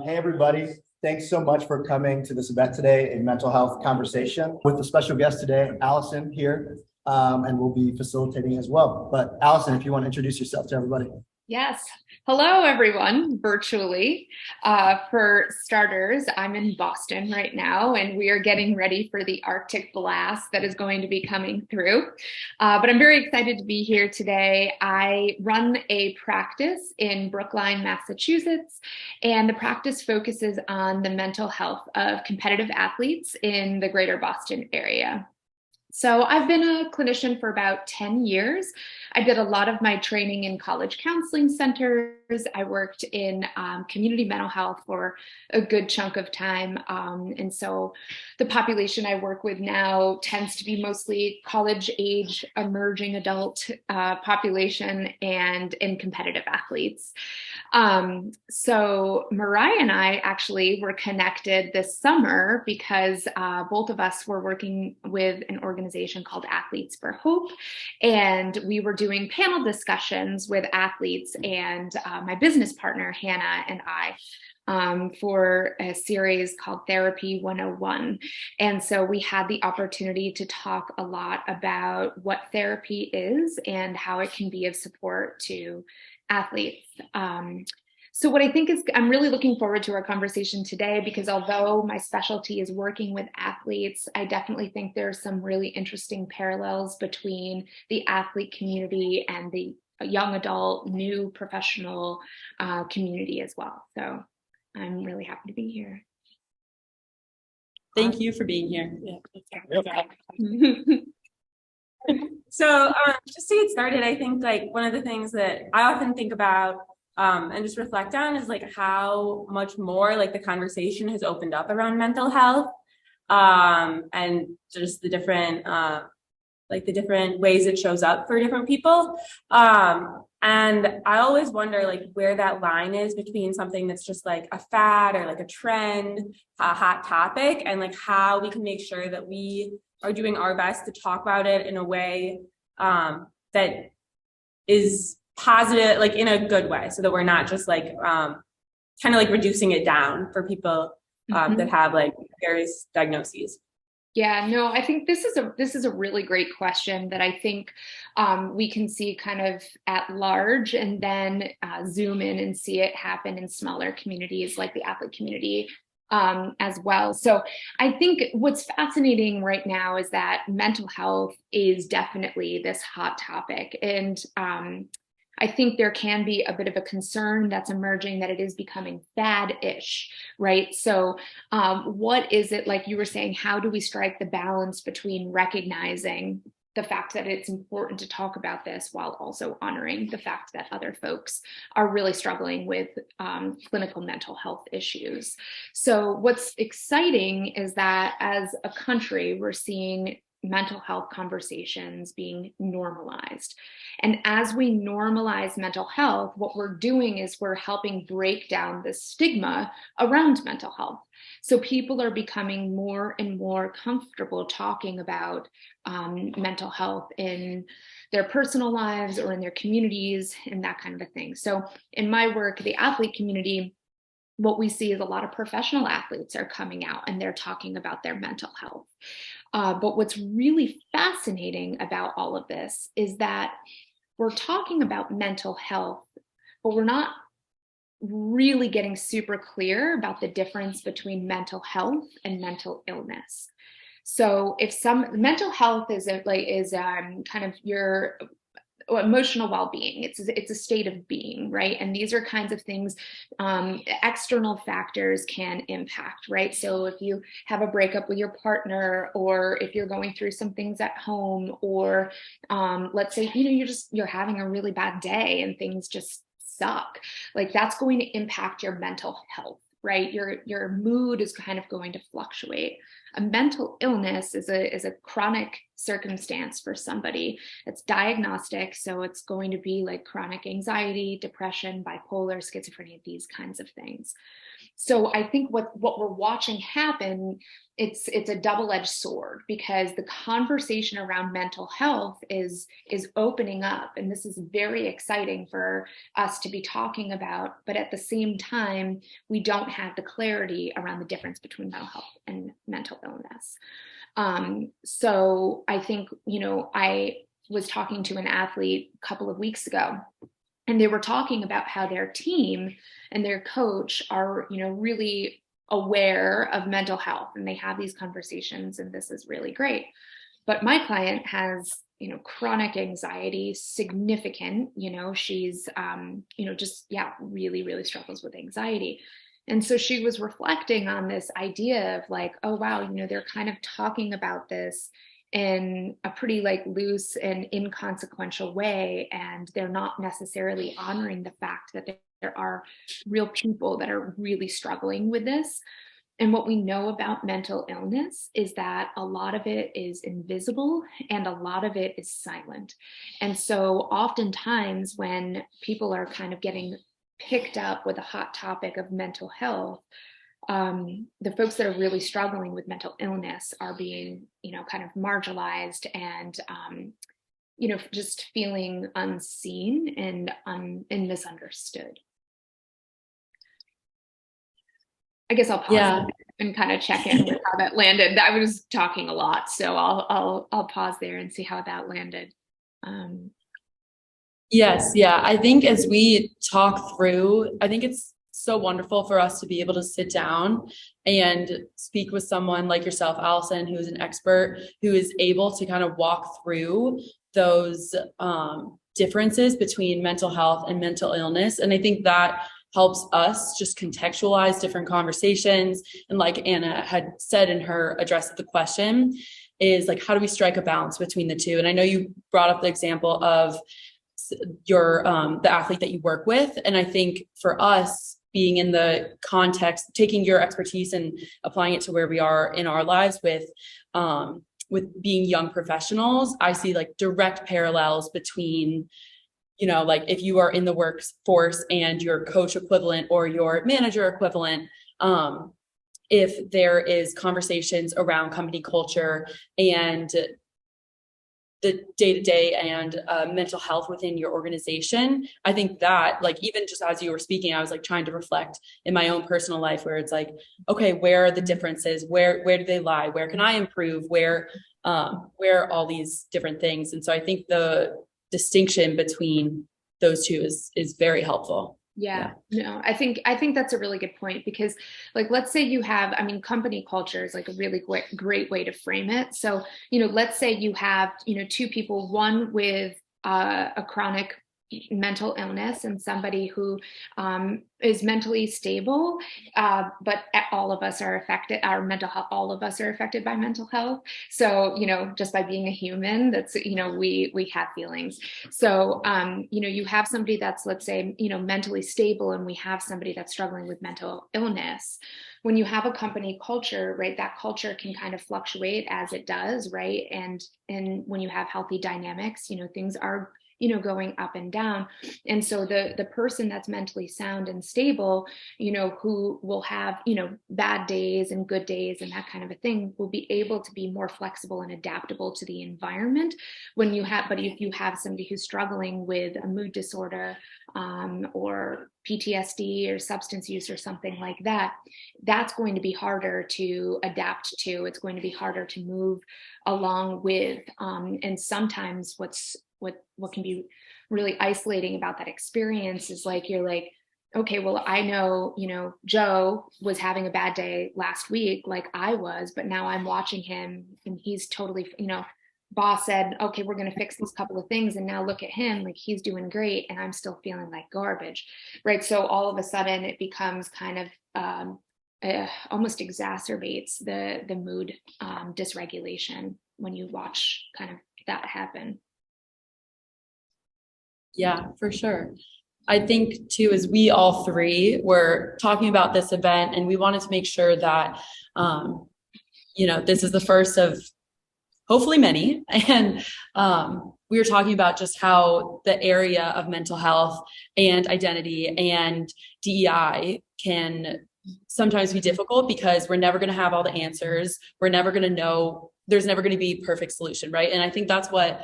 Hey, everybody. Thanks so much for coming to this event today, a mental health conversation with a special guest today, Allison here, and we'll be facilitating as well. But Allison, if you want to introduce yourself to everybody. Yes. Hello, everyone, virtually. For starters, I'm in Boston right now, and we are getting ready for the Arctic blast that is going to be coming through. But I'm very excited to be here today. I run a practice in Brookline, Massachusetts, and the practice focuses on the mental health of competitive athletes in the greater Boston area. So I've been a clinician for about 10 years. I did a lot of my training in college counseling centers. I worked in community mental health for a good chunk of time. And so the population I work with now tends to be mostly college age, emerging adult population and competitive athletes. So Mariah and I actually were connected this summer because both of us were working with an organization called Athletes for Hope, and we were doing panel discussions with athletes and my business partner, Hannah, and I. For a series called Therapy 101. And so we had the opportunity to talk a lot about what therapy is and how it can be of support to athletes. So what I think is, I'm really looking forward to our conversation today, because although my specialty is working with athletes, I definitely think there's some really interesting parallels between the athlete community and the young adult, new professional community as well. So I'm really happy to be here. Thank you for being here. So just to get started, I think like one of the things that I often think about and just reflect on is like how much more like the conversation has opened up around mental health and just the different ways it shows up for different people. And I always wonder like where that line is between something that's just like a fad or like a trend, a hot topic, and like how we can make sure that we are doing our best to talk about it in a way that is positive, like in a good way, so that we're not just like kind of like reducing it down for people that have like various diagnoses. Yeah, no, I think this is a really great question that I think we can see kind of at large, and then zoom in and see it happen in smaller communities like the athlete community as well. So I think what's fascinating right now is that mental health is definitely this hot topic. And I think there can be a bit of a concern that's emerging that it is becoming fad-ish, right? So what is it, like you were saying, how do we strike the balance between recognizing the fact that it's important to talk about this while also honoring the fact that other folks are really struggling with clinical mental health issues? So what's exciting is that as a country, we're seeing mental health conversations being normalized. And as we normalize mental health, what we're doing is we're helping break down the stigma around mental health. So people are becoming more and more comfortable talking about mental health in their personal lives or in their communities and that kind of a thing. So in my work, the athlete community, what we see is a lot of professional athletes are coming out and they're talking about their mental health. But what's really fascinating about all of this is that we're talking about mental health, but we're not really getting super clear about the difference between mental health and mental illness. So if some mental health is kind of your emotional well-being, it's a state of being, right? And these are kinds of things external factors can impact, right? So if you have a breakup with your partner, or if you're going through some things at home, or let's say you're having a really bad day and things just suck, like that's going to impact your mental health, right? Your mood is kind of going to fluctuate. A mental illness is a chronic circumstance for somebody. It's diagnostic, so it's going to be like chronic anxiety, depression, bipolar, schizophrenia, these kinds of things. So I think what we're watching happen, it's a double-edged sword, because the conversation around mental health is opening up, and this is very exciting for us to be talking about. But at the same time, we don't have the clarity around the difference between mental health and mental illness. So I think, I was talking to an athlete a couple of weeks ago, and they were talking about how their team and their coach are, really aware of mental health, and they have these conversations, and this is really great. But my client has, chronic anxiety, significant, she's, really, really struggles with anxiety. And so she was reflecting on this idea of like, oh, wow, they're kind of talking about this in a pretty like loose and inconsequential way, and they're not necessarily honoring the fact that there are real people that are really struggling with this. And what we know about mental illness is that a lot of it is invisible and a lot of it is silent. And so oftentimes when people are kind of getting picked up with a hot topic of mental health, the folks that are really struggling with mental illness are being, kind of marginalized and, just feeling unseen and misunderstood. I guess I'll pause and kind of check in with how that landed. I was talking a lot, so I'll pause there and see how that landed. Yes, yeah. I think as we talk through, I think it's so wonderful for us to be able to sit down and speak with someone like yourself, Allison, who is an expert, who is able to kind of walk through those differences between mental health and mental illness. And I think that helps us just contextualize different conversations. And like Anna had said in her address of the question, is like, how do we strike a balance between the two? And I know you brought up the example of your the athlete that you work with. And I think for us, being in the context, taking your expertise and applying it to where we are in our lives with being young professionals, I see like direct parallels between, like if you are in the workforce and your coach equivalent or your manager equivalent, if there is conversations around company culture and the day-to-day and mental health within your organization. I think that like, even just as you were speaking, I was like trying to reflect in my own personal life where it's like, okay, where are the differences? Where do they lie? Where can I improve? Where are all these different things? And so I think the distinction between those two is very helpful. Yeah, no, I think that's a really good point, because like, let's say you have, company culture is like a really great way to frame it. So, let's say you have, two people, one with a chronic mental illness and somebody who is mentally stable, but all of us are affected, our mental health, all of us are affected by mental health. So, just by being a human, that's, we have feelings. So, you have somebody that's, let's say, mentally stable, and we have somebody that's struggling with mental illness. When you have a company culture, right, that culture can kind of fluctuate as it does, right? And when you have healthy dynamics, things are going up and down. And so the person that's mentally sound and stable, who will have, bad days and good days and that kind of a thing, will be able to be more flexible and adaptable to the environment. But if you have somebody who's struggling with a mood disorder, or PTSD or substance use or something like that, that's going to be harder to adapt to. It's going to be harder to move along with. And sometimes what can be really isolating about that experience is like, you're like, okay, well, I know, Joe was having a bad day last week, like I was, but now I'm watching him and he's totally, boss said, okay, we're going to fix these couple of things. And now look at him, like he's doing great. And I'm still feeling like garbage. Right. So all of a sudden it becomes kind of, almost exacerbates the mood dysregulation when you watch kind of that happen. Yeah, for sure. I think too, as we all three were talking about this event, and we wanted to make sure that, this is the first of hopefully many. And we were talking about just how the area of mental health and identity and DEI can sometimes be difficult because we're never going to have all the answers. We're never going to know, there's never going to be a perfect solution, right? And I think that's what,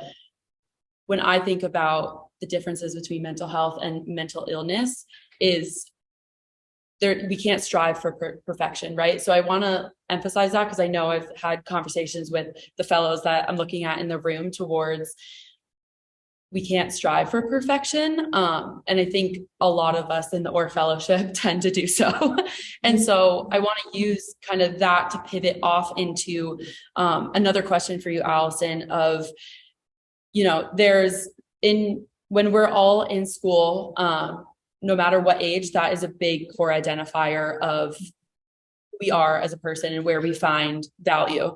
when I think about the differences between mental health and mental illness, is there, we can't strive for perfection, right? So I want to emphasize that, because I know I've had conversations with the fellows that I'm looking at in the room towards, we can't strive for perfection. And I think a lot of us in the OR fellowship tend to do so. And so I want to use kind of that to pivot off into another question for you, Allison, of, you know, when we're all in school, no matter what age, that is a big core identifier of who we are as a person and where we find value.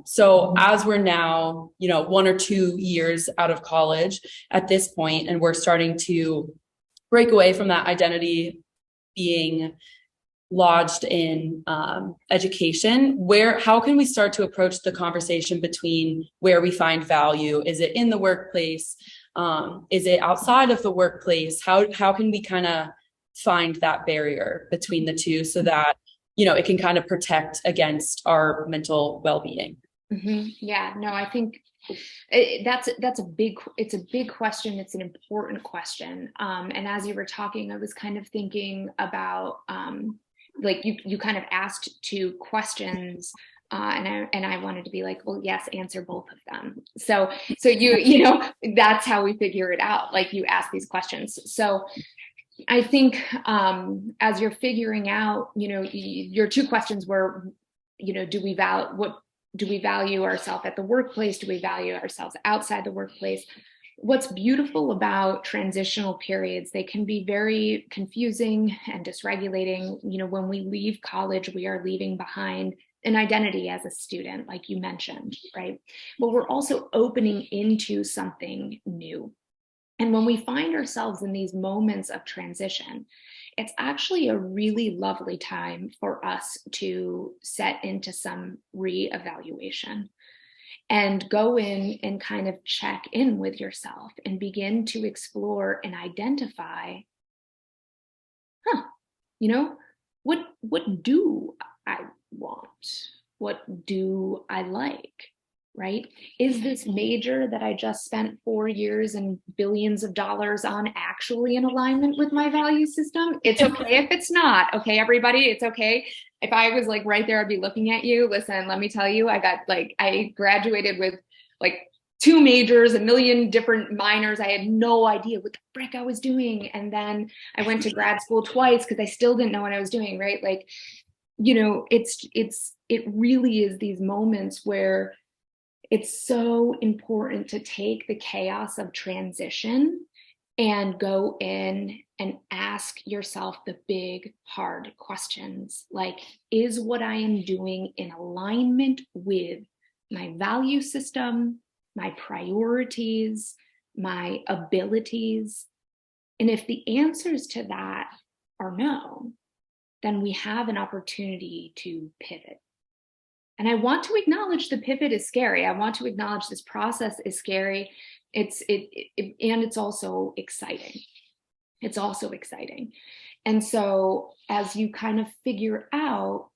So as we're now, you know, 1 or 2 years out of college at this point, and we're starting to break away from that identity being lodged in education, how can we start to approach the conversation between where we find value? Is it in the workplace? Is it outside of the workplace? How can we kind of find that barrier between the two, so that, you know, it can kind of protect against our mental well-being? Mm-hmm. Yeah, no, I think that's a big question. It's an important question. And as you were talking, I was kind of thinking about, like you kind of asked 2 questions, and I wanted to be like, well, yes, answer both of them. So you know, that's how we figure it out. Like, you ask these questions. So I think as you're figuring out, you know, your 2 questions were, you know, do we value ourselves at the workplace? Do we value ourselves outside the workplace? What's beautiful about transitional periods, they can be very confusing and dysregulating. You know, when we leave college, we are leaving behind an identity as a student, like you mentioned, right? But we're also opening into something new. And when we find ourselves in these moments of transition, it's actually a really lovely time for us to set into some reevaluation and go in and kind of check in with yourself and begin to explore and identify, you know, what do I want? What do I like? Right? Is this major that I just spent 4 years and billions of dollars on actually in alignment with my value system? It's okay if it's not. Okay, everybody, it's okay. If I was like right there, I'd be looking at you. Listen, let me tell you, I graduated with like 2 majors, 1 million different minors. I had no idea what the frick I was doing. And then I went to grad school twice because I still didn't know what I was doing, right? Like, you know, it really is these moments where it's so important to take the chaos of transition and go in and ask yourself the big, hard questions. Like, is what I am doing in alignment with my value system, my priorities, my abilities? And if the answers to that are no, then we have an opportunity to pivot. And I want to acknowledge the pivot is scary. I want to acknowledge this process is scary. And it's also exciting. It's also exciting. And so as you kind of figure out,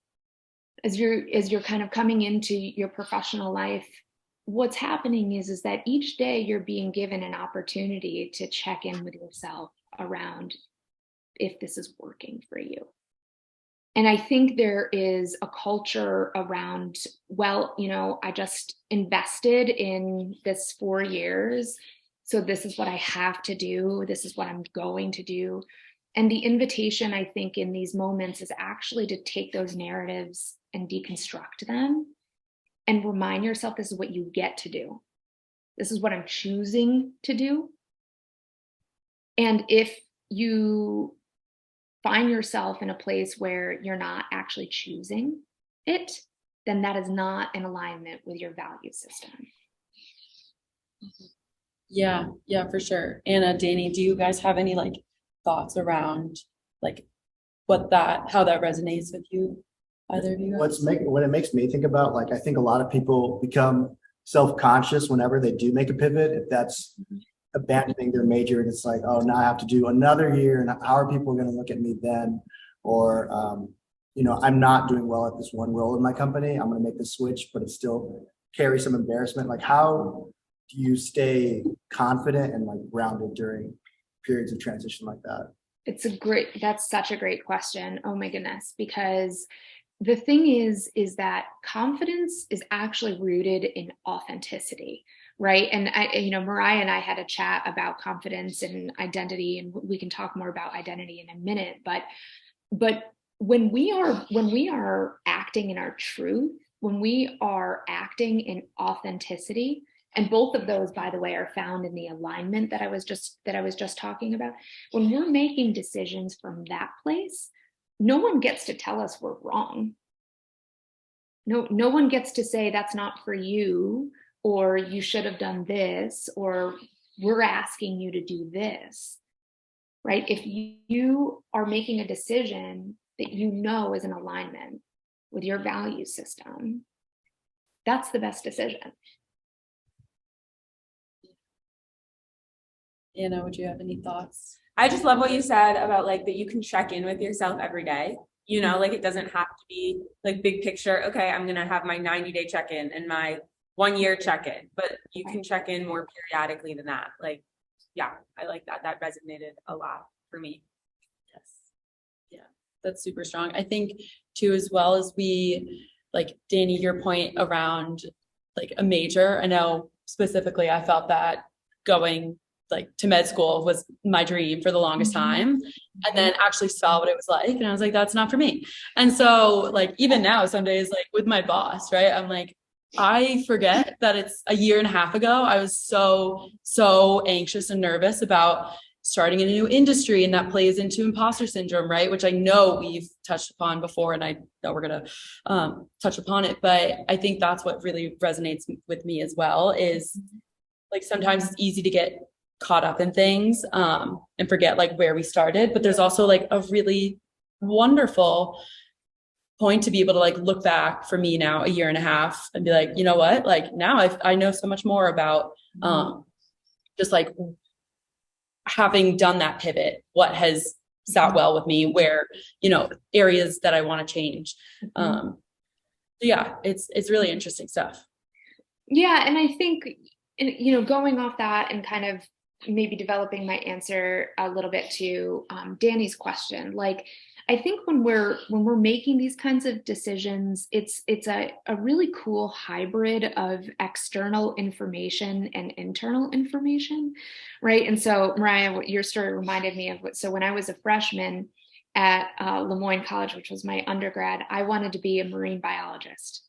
as you're kind of coming into your professional life, what's happening is that each day you're being given an opportunity to check in with yourself around if this is working for you. And I think there is a culture around, well, you know, I just invested in this 4 years, so this is what I have to do. This is what I'm going to do. And the invitation, I think, in these moments is actually to take those narratives and deconstruct them and remind yourself this is what you get to do. This is what I'm choosing to do. And if you find yourself in a place where you're not actually choosing it, then that is not in alignment with your value system. Yeah, for sure. Anna, Danny, do you guys have any like thoughts around like how that resonates with you? Either of you guys? What it makes me think about, like, I think a lot of people become self-conscious whenever they do make a pivot, if that's abandoning their major, and it's like, oh, now I have to do another year, and how are people going to look at me then? Or I'm not doing well at this one role in my company. I'm going to make the switch, but it still carries some embarrassment. Like, how do you stay confident and like grounded during periods of transition like that? That's such a great question. Oh my goodness. Because the thing is that confidence is actually rooted in authenticity, right? And Mariah and I had a chat about confidence and identity, and we can talk more about identity in a minute. But when we are acting in our truth, when we are acting in authenticity, and both of those, by the way, are found in the alignment that I was just talking about. When we're making decisions from that place, no one gets to tell us we're wrong. No one gets to say that's not for you, or you should have done this, or we're asking you to do this, right? If you are making a decision that is in alignment with your value system, that's the best decision. Anna, would you have any thoughts? I just love what you said about like that you can check in with yourself every day. Like it doesn't have to be like big picture. Okay, I'm gonna have my 90-day check-in and my 1-year check-in, but you can check in more periodically than that. Like, yeah, I like that. That resonated a lot for me. Yes. Yeah, that's super strong. I think too, as well as we, like Danny, your point around like a major, I know specifically I felt that going like to med school was my dream for the longest time, and then actually saw what it was like, and I was like, that's not for me. And so like even now, some days like with my boss, right, I'm like, I forget that it's a year and a half ago I was so anxious and nervous about starting in a new industry, and that plays into imposter syndrome, right, which I know we've touched upon before, and I know we're gonna touch upon it, but I think that's what really resonates with me as well, is like sometimes it's easy to get caught up in things and forget like where we started, but there's also like a really wonderful point to be able to like look back for me now a year and a half and be like, you know what, like now I know so much more about just like having done that pivot, what has sat well with me, where areas that I want to change. Yeah, it's really interesting stuff. Yeah, and I think going off that and kind of maybe developing my answer a little bit to Danny's question, like I think when we're making these kinds of decisions, it's a really cool hybrid of external information and internal information, right? And so Mariah, your story reminded me of so when I was a freshman at Lemoyne College, which was my undergrad, I wanted to be a marine biologist.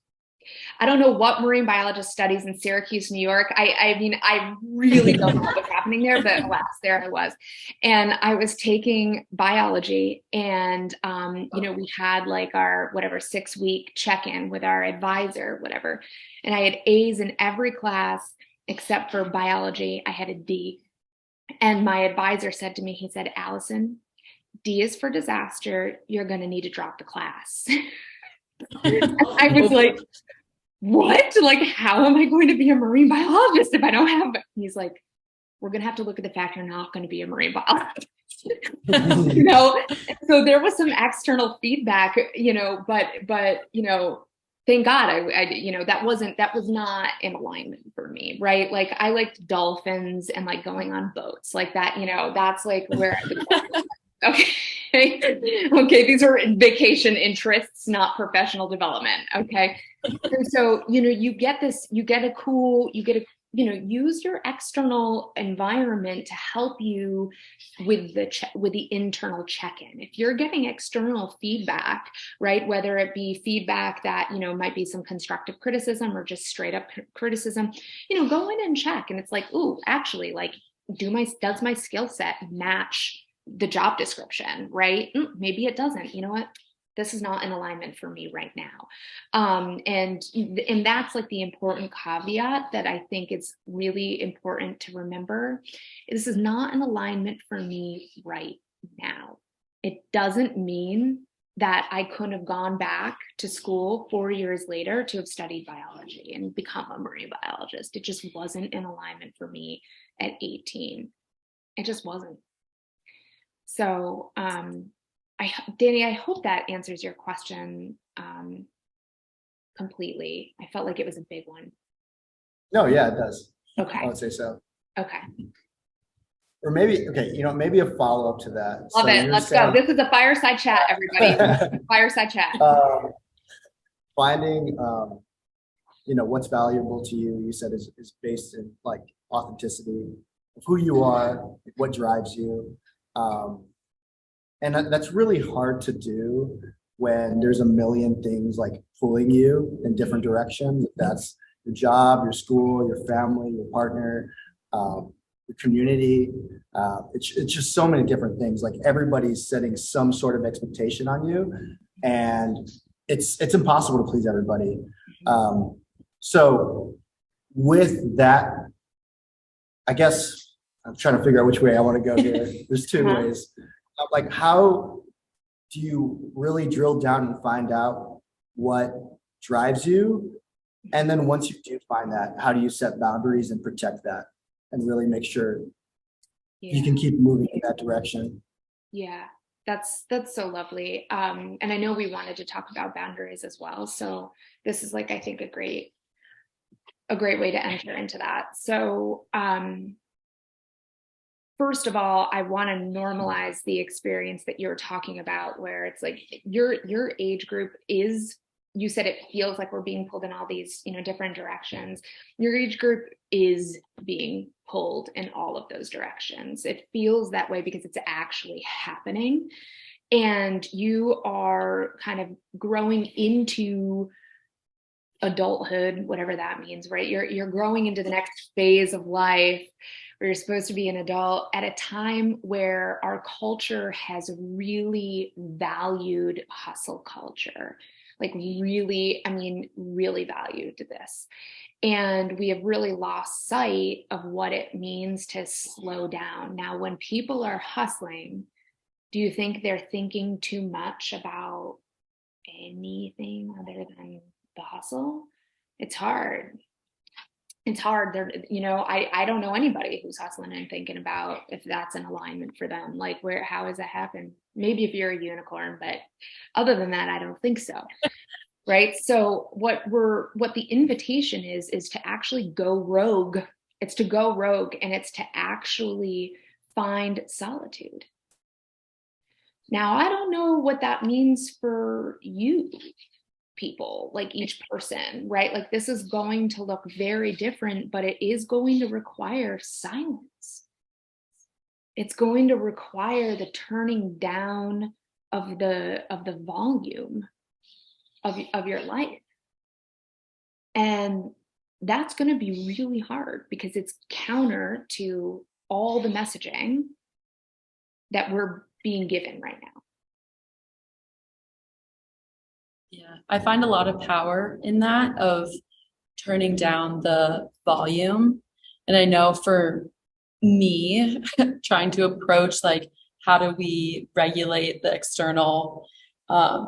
I don't know what marine biologist studies in Syracuse, New York. I mean, I really don't know what was happening there, but alas, there I was. And I was taking biology, and, we had like our 6-week check-in with our advisor, whatever. And I had A's in every class except for biology. I had a D. And my advisor said to me, he said, Allison, D is for disaster. You're going to need to drop the class. I was like, what? Like, how am I going to be a marine biologist if I don't have it? He's like, we're going to have to look at the fact you're not going to be a marine biologist. So there was some external feedback, but thank God that was not in alignment for me, right? Like I liked dolphins and like going on boats like that, that's like where okay. Okay, these are vacation interests, not professional development. Okay. And so, you get use your external environment to help you with the internal check-in. If you're getting external feedback, right, whether it be feedback that, might be some constructive criticism or just straight up criticism, go in and check. And it's like, ooh, actually, like, does my skill set match the job description, right? Maybe it doesn't. You know what? This is not in alignment for me right now. And that's like the important caveat that I think it's really important to remember. This is not in alignment for me right now. It doesn't mean that I couldn't have gone back to school 4 years later to have studied biology and become a marine biologist. It just wasn't in alignment for me at 18. It just wasn't. So Danny, I hope that answers your question completely. I felt like it was a big one. No, yeah, it does. Okay. I would say so. Okay. Or maybe, okay, maybe a follow-up to that. Love So it. you're Let's saying, go. This is a fireside chat, everybody. Fireside chat. finding, what's valuable to you, you said is based in like authenticity of who you are, what drives you. And that's really hard to do when there's a million things like pulling you in different directions. That's your job, your school, your family, your partner, your community. It's just so many different things. Like everybody's setting some sort of expectation on you, and it's impossible to please everybody. So with that, I guess I'm trying to figure out which way I want to go here. There's two ways. Like, how do you really drill down and find out what drives you? And then once you do find that, how do you set boundaries and protect that and really make sure you can keep moving in that direction? Yeah, that's so lovely. And I know we wanted to talk about boundaries as well. So this is like, I think a great way to enter into that. So first of all, I want to normalize the experience that you're talking about, where it's like your age group is, you said it feels like we're being pulled in all these, different directions. Your age group is being pulled in all of those directions. It feels that way because it's actually happening. And you are kind of growing into adulthood, whatever that means, right? You're growing into the next phase of life where you're supposed to be an adult at a time where our culture has really valued hustle culture, like really valued this. And we have really lost sight of what it means to slow down. Now, when people are hustling, do you think they're thinking too much about anything other than the hustle? It's hard. It's hard. I don't know anybody who's hustling and thinking about if that's an alignment for them. Like, how does that happen? Maybe if you're a unicorn, but other than that, I don't think so. Right. So what the invitation is to actually go rogue. It's to go rogue, and it's to actually find solitude. Now, I don't know what that means for you people, like each person, right? Like, this is going to look very different, but it is going to require silence. It's going to require the turning down of the volume of your life. And that's going to be really hard because it's counter to all the messaging that we're being given right now. Yeah, I find a lot of power in that, of turning down the volume. And I know for me, trying to approach like, how do we regulate the external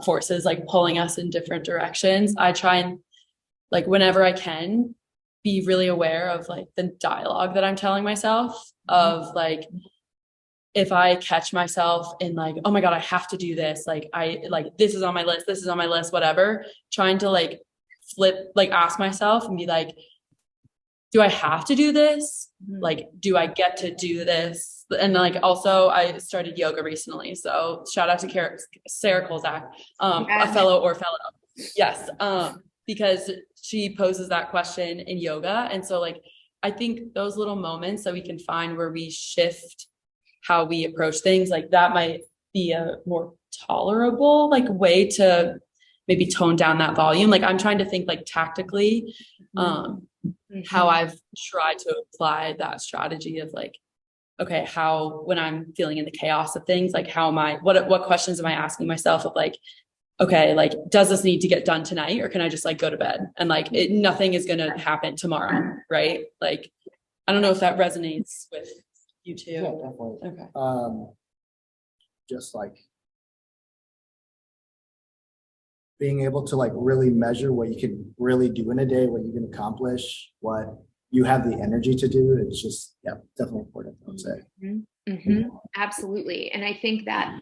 forces like pulling us in different directions? I try and, like, whenever I can, be really aware of like the dialogue that I'm telling myself, of like, if I catch myself in like, oh my God, I have to do this. Like, this is on my list, whatever, trying to like flip, like ask myself and be like, do I have to do this? Like, do I get to do this? And like, also I started yoga recently. So shout out to Sarah Kolzak, a fellow. Yes. Because she poses that question in yoga. And so like, I think those little moments that we can find where we shift how we approach things, like that might be a more tolerable like way to maybe tone down that volume. Like, I'm trying to think like tactically, how I've tried to apply that strategy of like, okay, how, when I'm feeling in the chaos of things, like how am I, what questions am I asking myself of like, okay, like, does this need to get done tonight, or can I just like go to bed and like nothing is going to happen tomorrow, right? Like, I don't know if that resonates with you too. Yeah, definitely. Okay. Just like being able to like really measure what you can really do in a day, what you can accomplish, what you have the energy to do. It's just, definitely important, I would say. Absolutely. And I think that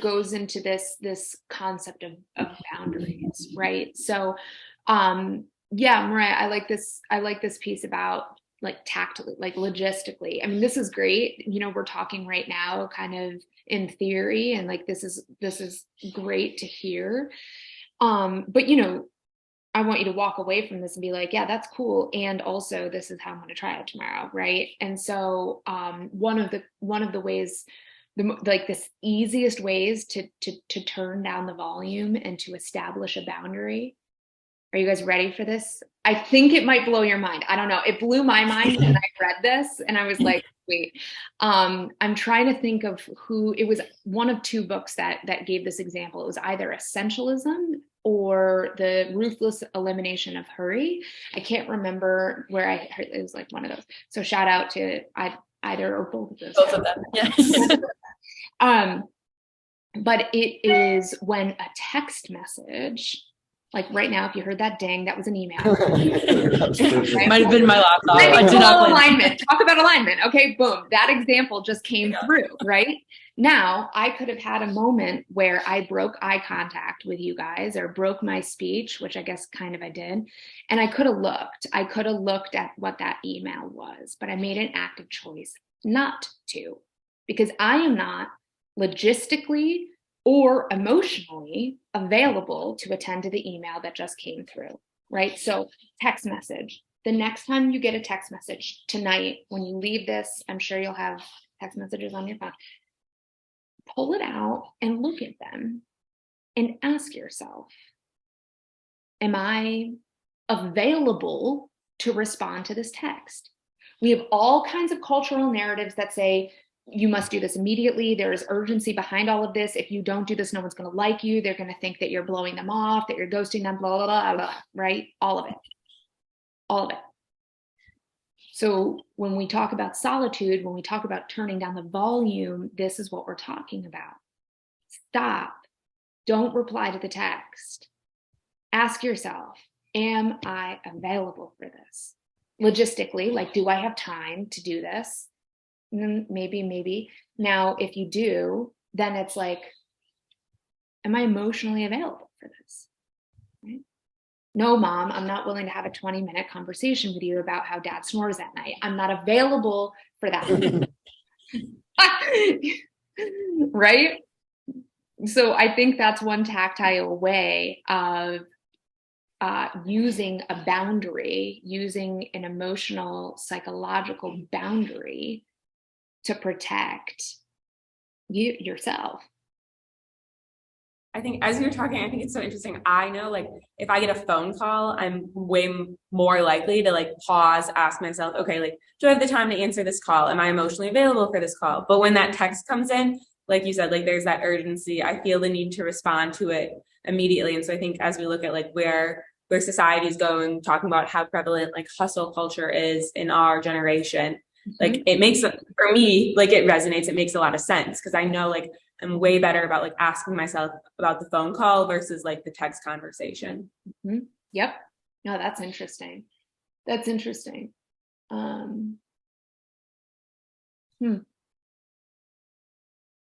goes into this concept of boundaries, right? So, yeah, Mariah, I like this piece about like tactily, like logistically. I mean, this is great. We're talking right now kind of in theory, and like this is great to hear. But I want you to walk away from this and be like, yeah, that's cool. And also this is how I'm going to try it tomorrow. Right. And so one of the ways, this easiest ways to turn down the volume and to establish a boundary. Are you guys ready for this? I think it might blow your mind. I don't know. It blew my mind when I read this and I was like, wait, I'm trying to think of who. It was one of two books that gave this example. It was either Essentialism or The Ruthless Elimination of Hurry. I can't remember where I heard it. Was like one of those. So shout out to either or both of those. Both of them. Yeah. But it is when a text message, like right now, if you heard that ding, that was an email. Right? Might have been my laptop. I did not alignment. Talk about alignment. Okay, boom. That example just came through, right? Now, I could have had a moment where I broke eye contact with you guys or broke my speech, which I guess kind of I did. And I could have looked. I could have looked at what that email was, but I made an active choice not to, because I am not logistically or emotionally available to attend to the email that just came through, right? So text message. The next time you get a text message tonight, when you leave this, I'm sure you'll have text messages on your phone. Pull it out and look at them and ask yourself, am I available to respond to this text? We have all kinds of cultural narratives that say, you must do this immediately. There is urgency behind all of this. If you don't do this, no one's going to like you. They're going to think that you're blowing them off, that you're ghosting them, blah, blah, blah, blah, right? All of it. All of it. So when we talk about solitude, when we talk about turning down the volume, this is what we're talking about. Stop. Don't reply to the text. Ask yourself, am I available for this? Logistically, like, do I have time to do this? Maybe. Now, if you do, then it's like, am I emotionally available for this? Right? No, Mom, I'm not willing to have a 20-minute conversation with you about how Dad snores at night. I'm not available for that. Right? So I think that's one tactile way of using a boundary, using an emotional, psychological boundary to protect yourself. I think as you're talking, I think it's so interesting. I know, like, if I get a phone call, I'm way more likely to like pause, ask myself, okay, like, do I have the time to answer this call? Am I emotionally available for this call? But when that text comes in, like you said, like there's that urgency. I feel the need to respond to it immediately. And so I think as we look at like where society is going, talking about how prevalent like hustle culture is in our generation, like it makes, for me, like it resonates. It makes a lot of sense because I know like I'm way better about like asking myself about the phone call versus like the text conversation. Yep. No, that's interesting. That's interesting.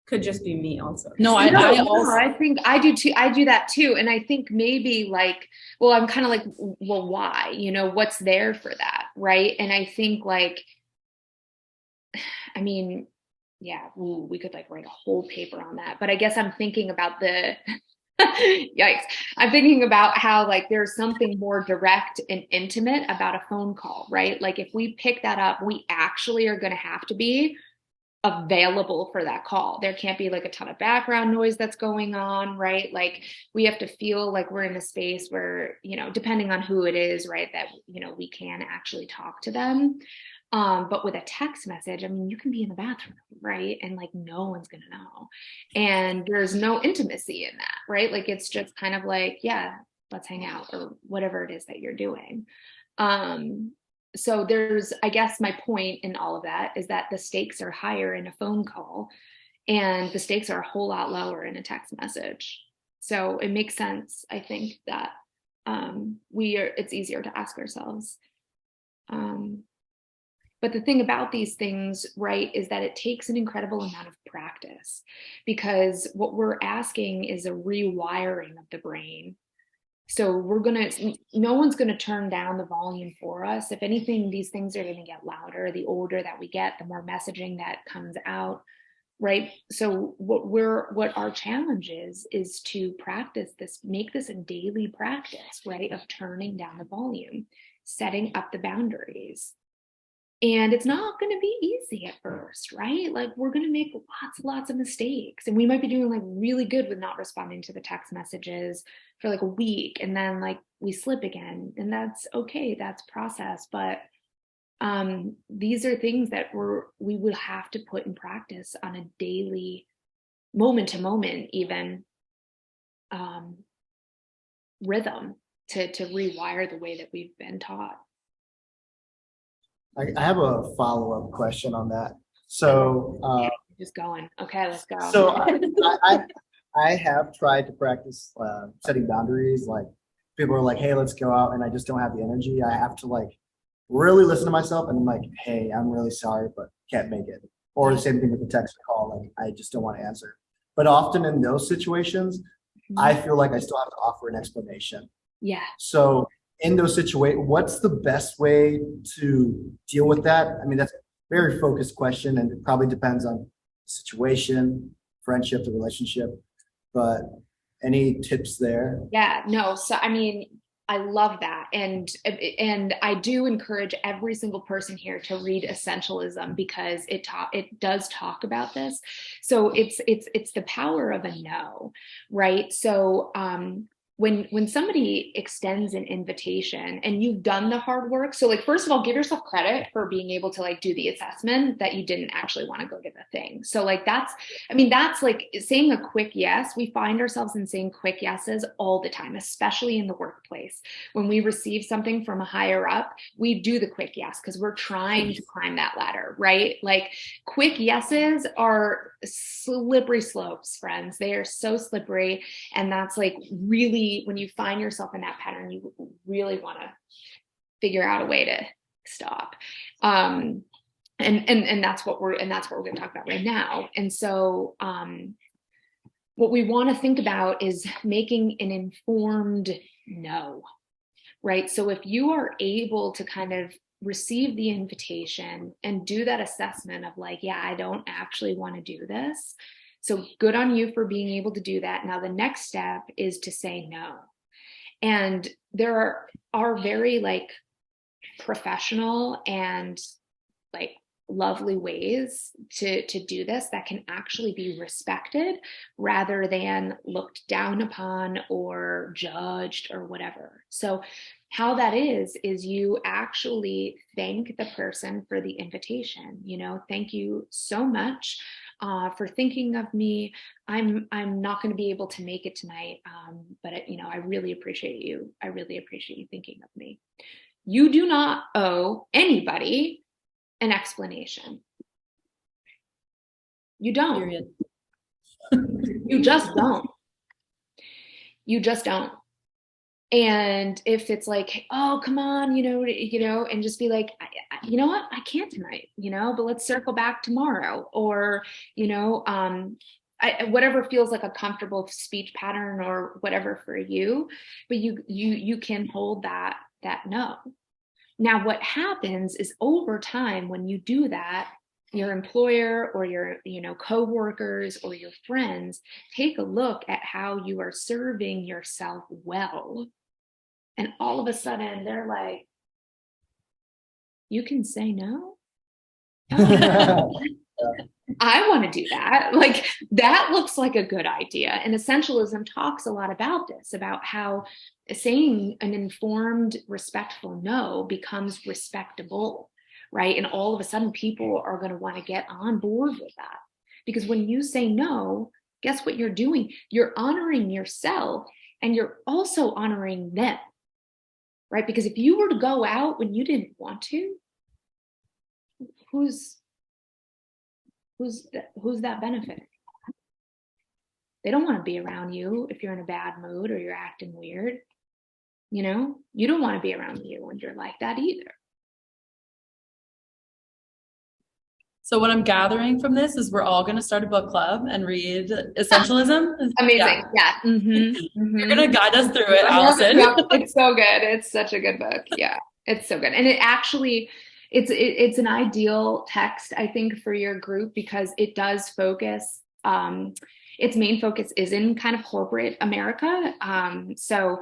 Could just be me also. No, I think I do too. I do that too. And I think maybe like, well, I'm kind of like, well, why? What's there for that? Right. And I think like, I mean, yeah, we could like write a whole paper on that. But I guess I'm thinking about the yikes. I'm thinking about how like there's something more direct and intimate about a phone call, right? Like if we pick that up, we actually are going to have to be available for that call. There can't be like a ton of background noise that's going on, right? Like we have to feel like we're in a space where, depending on who it is, right, that, we can actually talk to them. But with a text message, I mean, you can be in the bathroom, right? And like, no one's going to know. And there's no intimacy in that, right? Like, it's just kind of like, yeah, let's hang out or whatever it is that you're doing. So there's, I guess my point in all of that is that the stakes are higher in a phone call and the stakes are a whole lot lower in a text message. So it makes sense, I think, that it's easier to ask ourselves, But the thing about these things, right, is that it takes an incredible amount of practice, because what we're asking is a rewiring of the brain. So no one's gonna turn down the volume for us. If anything, these things are gonna get louder. The older that we get, the more messaging that comes out, right? So what our challenge is to practice this, make this a daily practice, right, of turning down the volume, setting up the boundaries. And it's not going to be easy at first, right? Like, we're going to make lots of mistakes, and we might be doing like really good with not responding to the text messages for like a week, and then like we slip again, and that's okay. That's process. But these are things that we would have to put in practice on a daily, moment to moment, even rhythm to rewire the way that we've been taught. I have a follow-up question on that. So, Just going. Okay, let's go. so I have tried to practice setting boundaries. Like, people are like, "Hey, let's go out," and I just don't have the energy. I have to like really listen to myself, and I'm like, "Hey, I'm really sorry, but can't make it." Or the same thing with the text or call. Like, I just don't want to answer. But often in those situations, I feel like I still have to offer an explanation. Yeah. So in those situations, what's the best way to deal with that? I mean, that's a very focused question, and it probably depends on the situation, friendship, the relationship. But any tips there? Yeah, no. So, I mean, I love that. And I do encourage every single person here to read Essentialism, because it does talk about this. So it's the power of a no, right? So when somebody extends an invitation and you've done the hard work, so like, first of all, give yourself credit for being able to like do the assessment that you didn't actually want to go to the thing. So like, that's like saying a quick yes. We find ourselves in saying quick yeses all the time, especially in the workplace. When we receive something from a higher up, we do the quick yes because we're trying to climb that ladder, right? Like, quick yeses are slippery slopes, friends. They are so slippery. And that's like, really, when you find yourself in that pattern, you really want to figure out a way to stop. And that's what we're going to talk about right now. And so what we want to think about is making an informed no, right? So if you are able to kind of receive the invitation and do that assessment of like, yeah, I don't actually want to do this. So good on you for being able to do that. Now, the next step is to say no. And there are very like professional and like lovely ways to do this that can actually be respected rather than looked down upon or judged or whatever. So how that is you actually thank the person for the invitation. Thank you so much for thinking of me. I'm not going to be able to make it tonight, but I really appreciate you. I really appreciate you thinking of me. You do not owe anybody an explanation. You don't. Period. You just don't. You just don't. And if it's like, oh, come on, and just be like, you know what, I can't tonight, but let's circle back tomorrow, or, whatever feels like a comfortable speech pattern or whatever for you, but you can hold that no. Now, what happens is over time, when you do that, your employer or your coworkers or your friends take a look at how you are serving yourself well. And all of a sudden they're like, you can say no? I want to do that. Like, that looks like a good idea. And Essentialism talks a lot about this, about how saying an informed, respectful no becomes respectable, right? And all of a sudden people are going to want to get on board with that. Because when you say no, guess what you're doing? You're honoring yourself, and you're also honoring them, right? Because if you were to go out when you didn't want to, who's that benefiting? They don't want to be around you if you're in a bad mood or you're acting weird. You don't want to be around you when you're like that either. So what I'm gathering from this is we're all going to start a book club and read Essentialism. Amazing. Yeah. Yeah. You're going to guide us through it, Allison. Yep. It's so good. It's such a good book. Yeah. It's so good. And it actually, it's an ideal text, I think, for your group because it does focus, its main focus is in kind of corporate America. So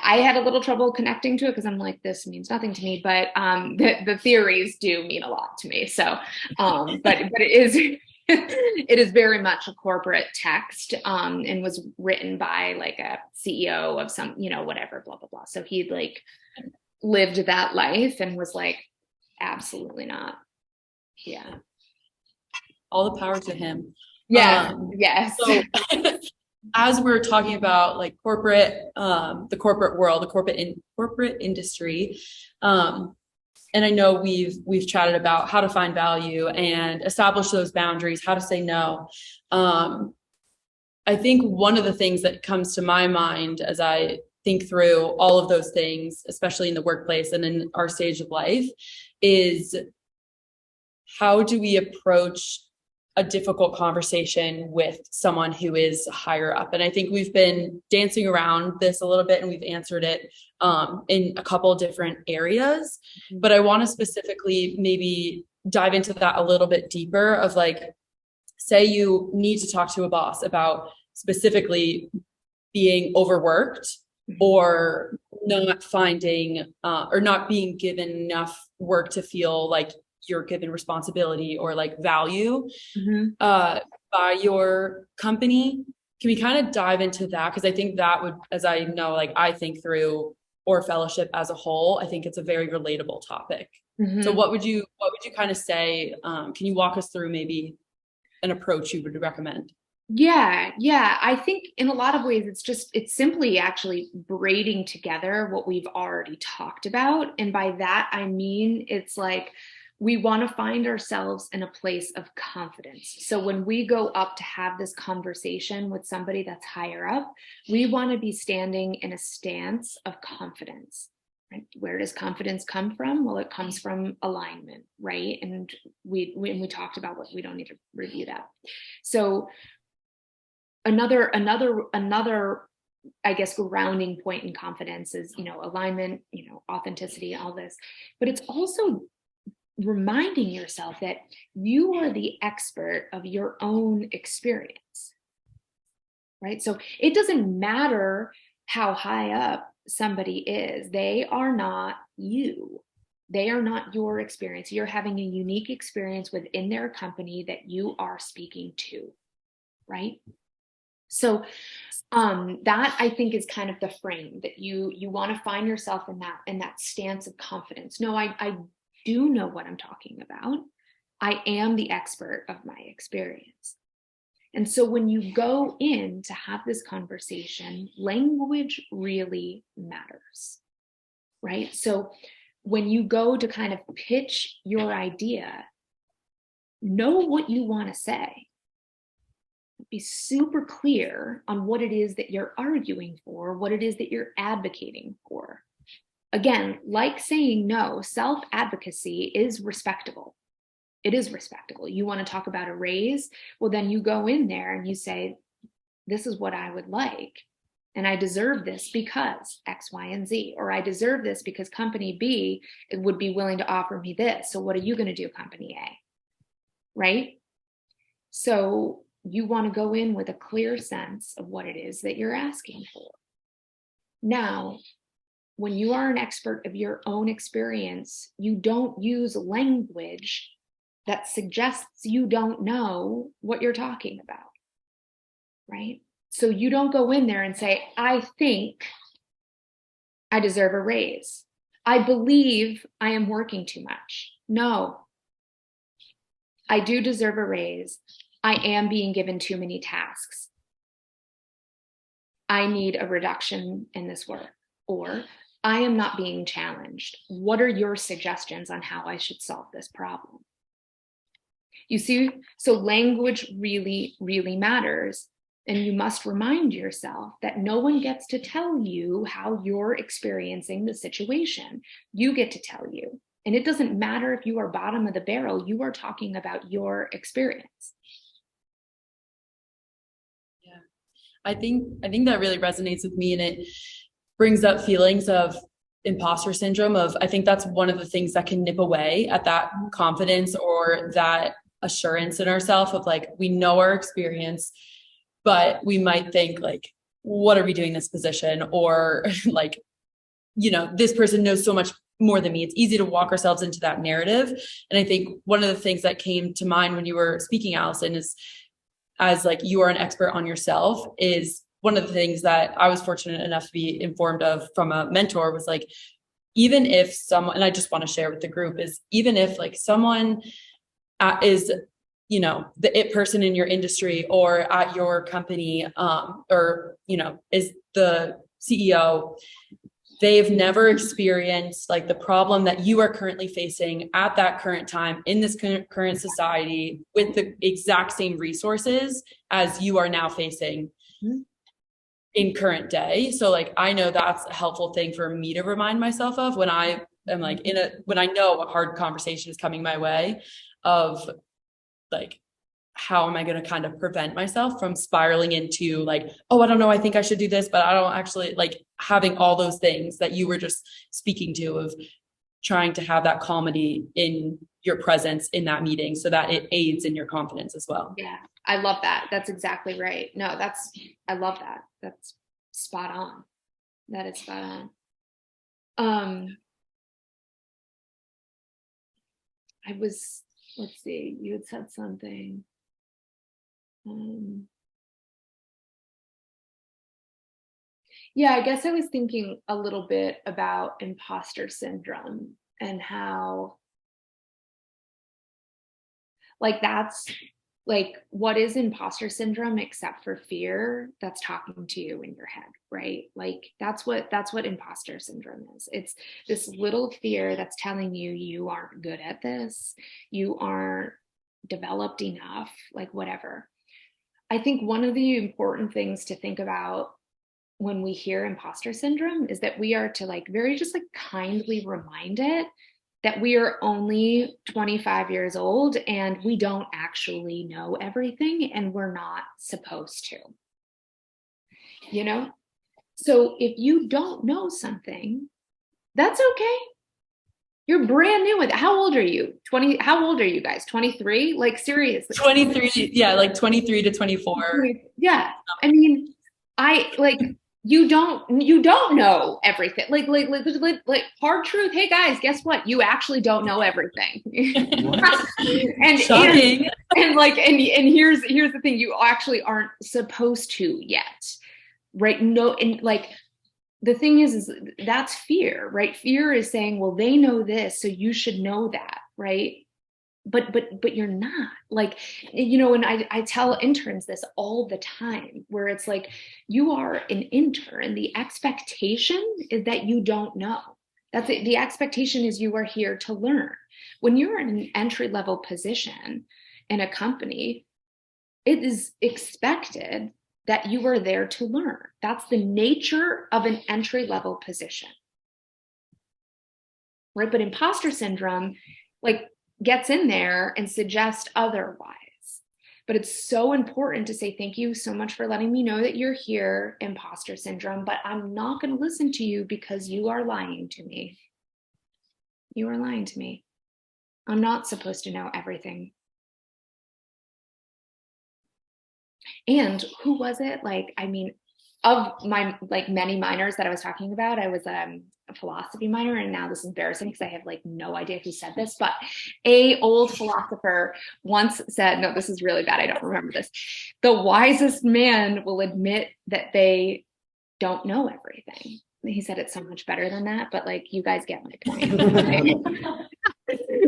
I had a little trouble connecting to it because I'm like, this means nothing to me, but the theories do mean a lot to me. So, but it is it is very much a corporate text, and was written by like a CEO of some, whatever, blah blah blah. So he like lived that life and was like, absolutely not. Yeah. All the power to him. Yeah. Yes. So as we're talking about like the corporate world, the corporate industry, and I know we've chatted about how to find value and establish those boundaries, how to say no. I think one of the things that comes to my mind as I think through all of those things, especially in the workplace and in our stage of life, is how do we approach a difficult conversation with someone who is higher up? And I think we've been dancing around this a little bit and we've answered it in a couple of different areas, but I want to specifically maybe dive into that a little bit deeper of like, say you need to talk to a boss about specifically being overworked or not finding or not being given enough work to feel like you're given responsibility or like value by your company. Can we kind of dive into that? Because I think that would, as I know, like I think through or fellowship as a whole, I think it's a very relatable topic. So what would you kind of say? Can you walk us through maybe an approach you would recommend? Yeah. I think in a lot of ways, it's simply actually braiding together what we've already talked about. And by that, I mean, it's like, we want to find ourselves in a place of confidence. So when we go up to have this conversation with somebody that's higher up, we want to be standing in a stance of confidence. Right? Where does confidence come from? Well, it comes from alignment, right? And we talked about what we don't need to review that. So another, I guess, grounding point in confidence is, alignment, authenticity, all this, but it's also reminding yourself that you are the expert of your own experience, right? So it doesn't matter how high up somebody is. They are not you. They are not your experience. You're having a unique experience within their company that you are speaking to, right? So that I think is kind of the frame that you want to find yourself in that stance of confidence. No, I do know what I'm talking about. I am the expert of my experience. And so when you go in to have this conversation, language really matters, right? So when you go to kind of pitch your idea, know what you want to say. Be super clear on what it is that you're arguing for, what it is that you're advocating for. Again, like saying no, self-advocacy is respectable. It is respectable. You want to talk about a raise? Well, then you go in there and you say, this is what I would like. And I deserve this because X, Y, and Z. Or I deserve this because company B would be willing to offer me this. So what are you going to do, company A? Right? So you want to go in with a clear sense of what it is that you're asking for. Now, when you are an expert of your own experience, you don't use language that suggests you don't know what you're talking about, right? So you don't go in there and say, I think I deserve a raise. I believe I am working too much. No, I do deserve a raise. I am being given too many tasks. I need a reduction in this work. Or I am not being challenged. What are your suggestions on how I should solve this problem? You see, so language really, really matters. And you must remind yourself that no one gets to tell you how you're experiencing the situation. You get to tell you. And it doesn't matter if you are bottom of the barrel, you are talking about your experience. Yeah. I think that really resonates with me, and it brings up feelings of imposter syndrome of, I think that's one of the things that can nip away at that confidence or that assurance in ourselves of like, we know our experience, but we might think like, what are we doing in this position? Or like, this person knows so much more than me. It's easy to walk ourselves into that narrative. And I think one of the things that came to mind when you were speaking, Allison, is as like, you are an expert on yourself, is one of the things that I was fortunate enough to be informed of from a mentor was like, even if someone, and I just want to share with the group, is even if like someone is, the it person in your industry or at your company, or, is the CEO, they've never experienced like the problem that you are currently facing at that current time in this current society with the exact same resources as you are now facing in current day. So like, I know that's a helpful thing for me to remind myself of when I am like when I know a hard conversation is coming my way, of like, how am I going to kind of prevent myself from spiraling into like, oh, I don't know, I think I should do this, but I don't actually, like having all those things that you were just speaking to, of trying to have that comedy in your presence in that meeting so that it aids in your confidence as well. Yeah, I love that. That's exactly right. No, I love that. That's spot on. That is spot on. Let's see, you had said something. Yeah, I guess I was thinking a little bit about imposter syndrome and how, like, that's like, what is imposter syndrome except for fear that's talking to you in your head, right? Like, that's what imposter syndrome is. It's this little fear that's telling you you aren't good at this, you aren't developed enough, like whatever. I think one of the important things to think about when we hear imposter syndrome is that we are to like very just like kindly remind it that we are only 25 years old and we don't actually know everything, and we're not supposed to, So if you don't know something, that's okay. You're brand new with it. How old are you? 20? How old are you guys? 23? Like, seriously. 23. Yeah. Like 23 to 24. Yeah. I mean, you don't know everything. Like hard truth. Hey guys, guess what? You actually don't know everything. and Shocking. And here's the thing. You actually aren't supposed to yet. Right. No. And like, the thing is that's fear, right? Fear is saying, well, they know this, so you should know that, right? But you're not. Like, and I tell interns this all the time, where it's like, you are an intern. The expectation is that you don't know. That's it. The expectation is you are here to learn. When you're in an entry-level position in a company, it is expected that you are there to learn. That's the nature of an entry-level position, right? But imposter syndrome, like, gets in there and suggests otherwise. But it's so important to say, thank you so much for letting me know that you're here, imposter syndrome, but I'm not going to listen to you because you are lying to me. You are lying to me. I'm not supposed to know everything. And who was it? Like, I mean, of my like many minors that I was talking about, I was a philosophy minor, and now this is embarrassing because I have like no idea who said this, but a old philosopher once said, no, this is really bad, I don't remember this, the wisest man will admit that they don't know everything. He said it so much better than that, but like, you guys get my point.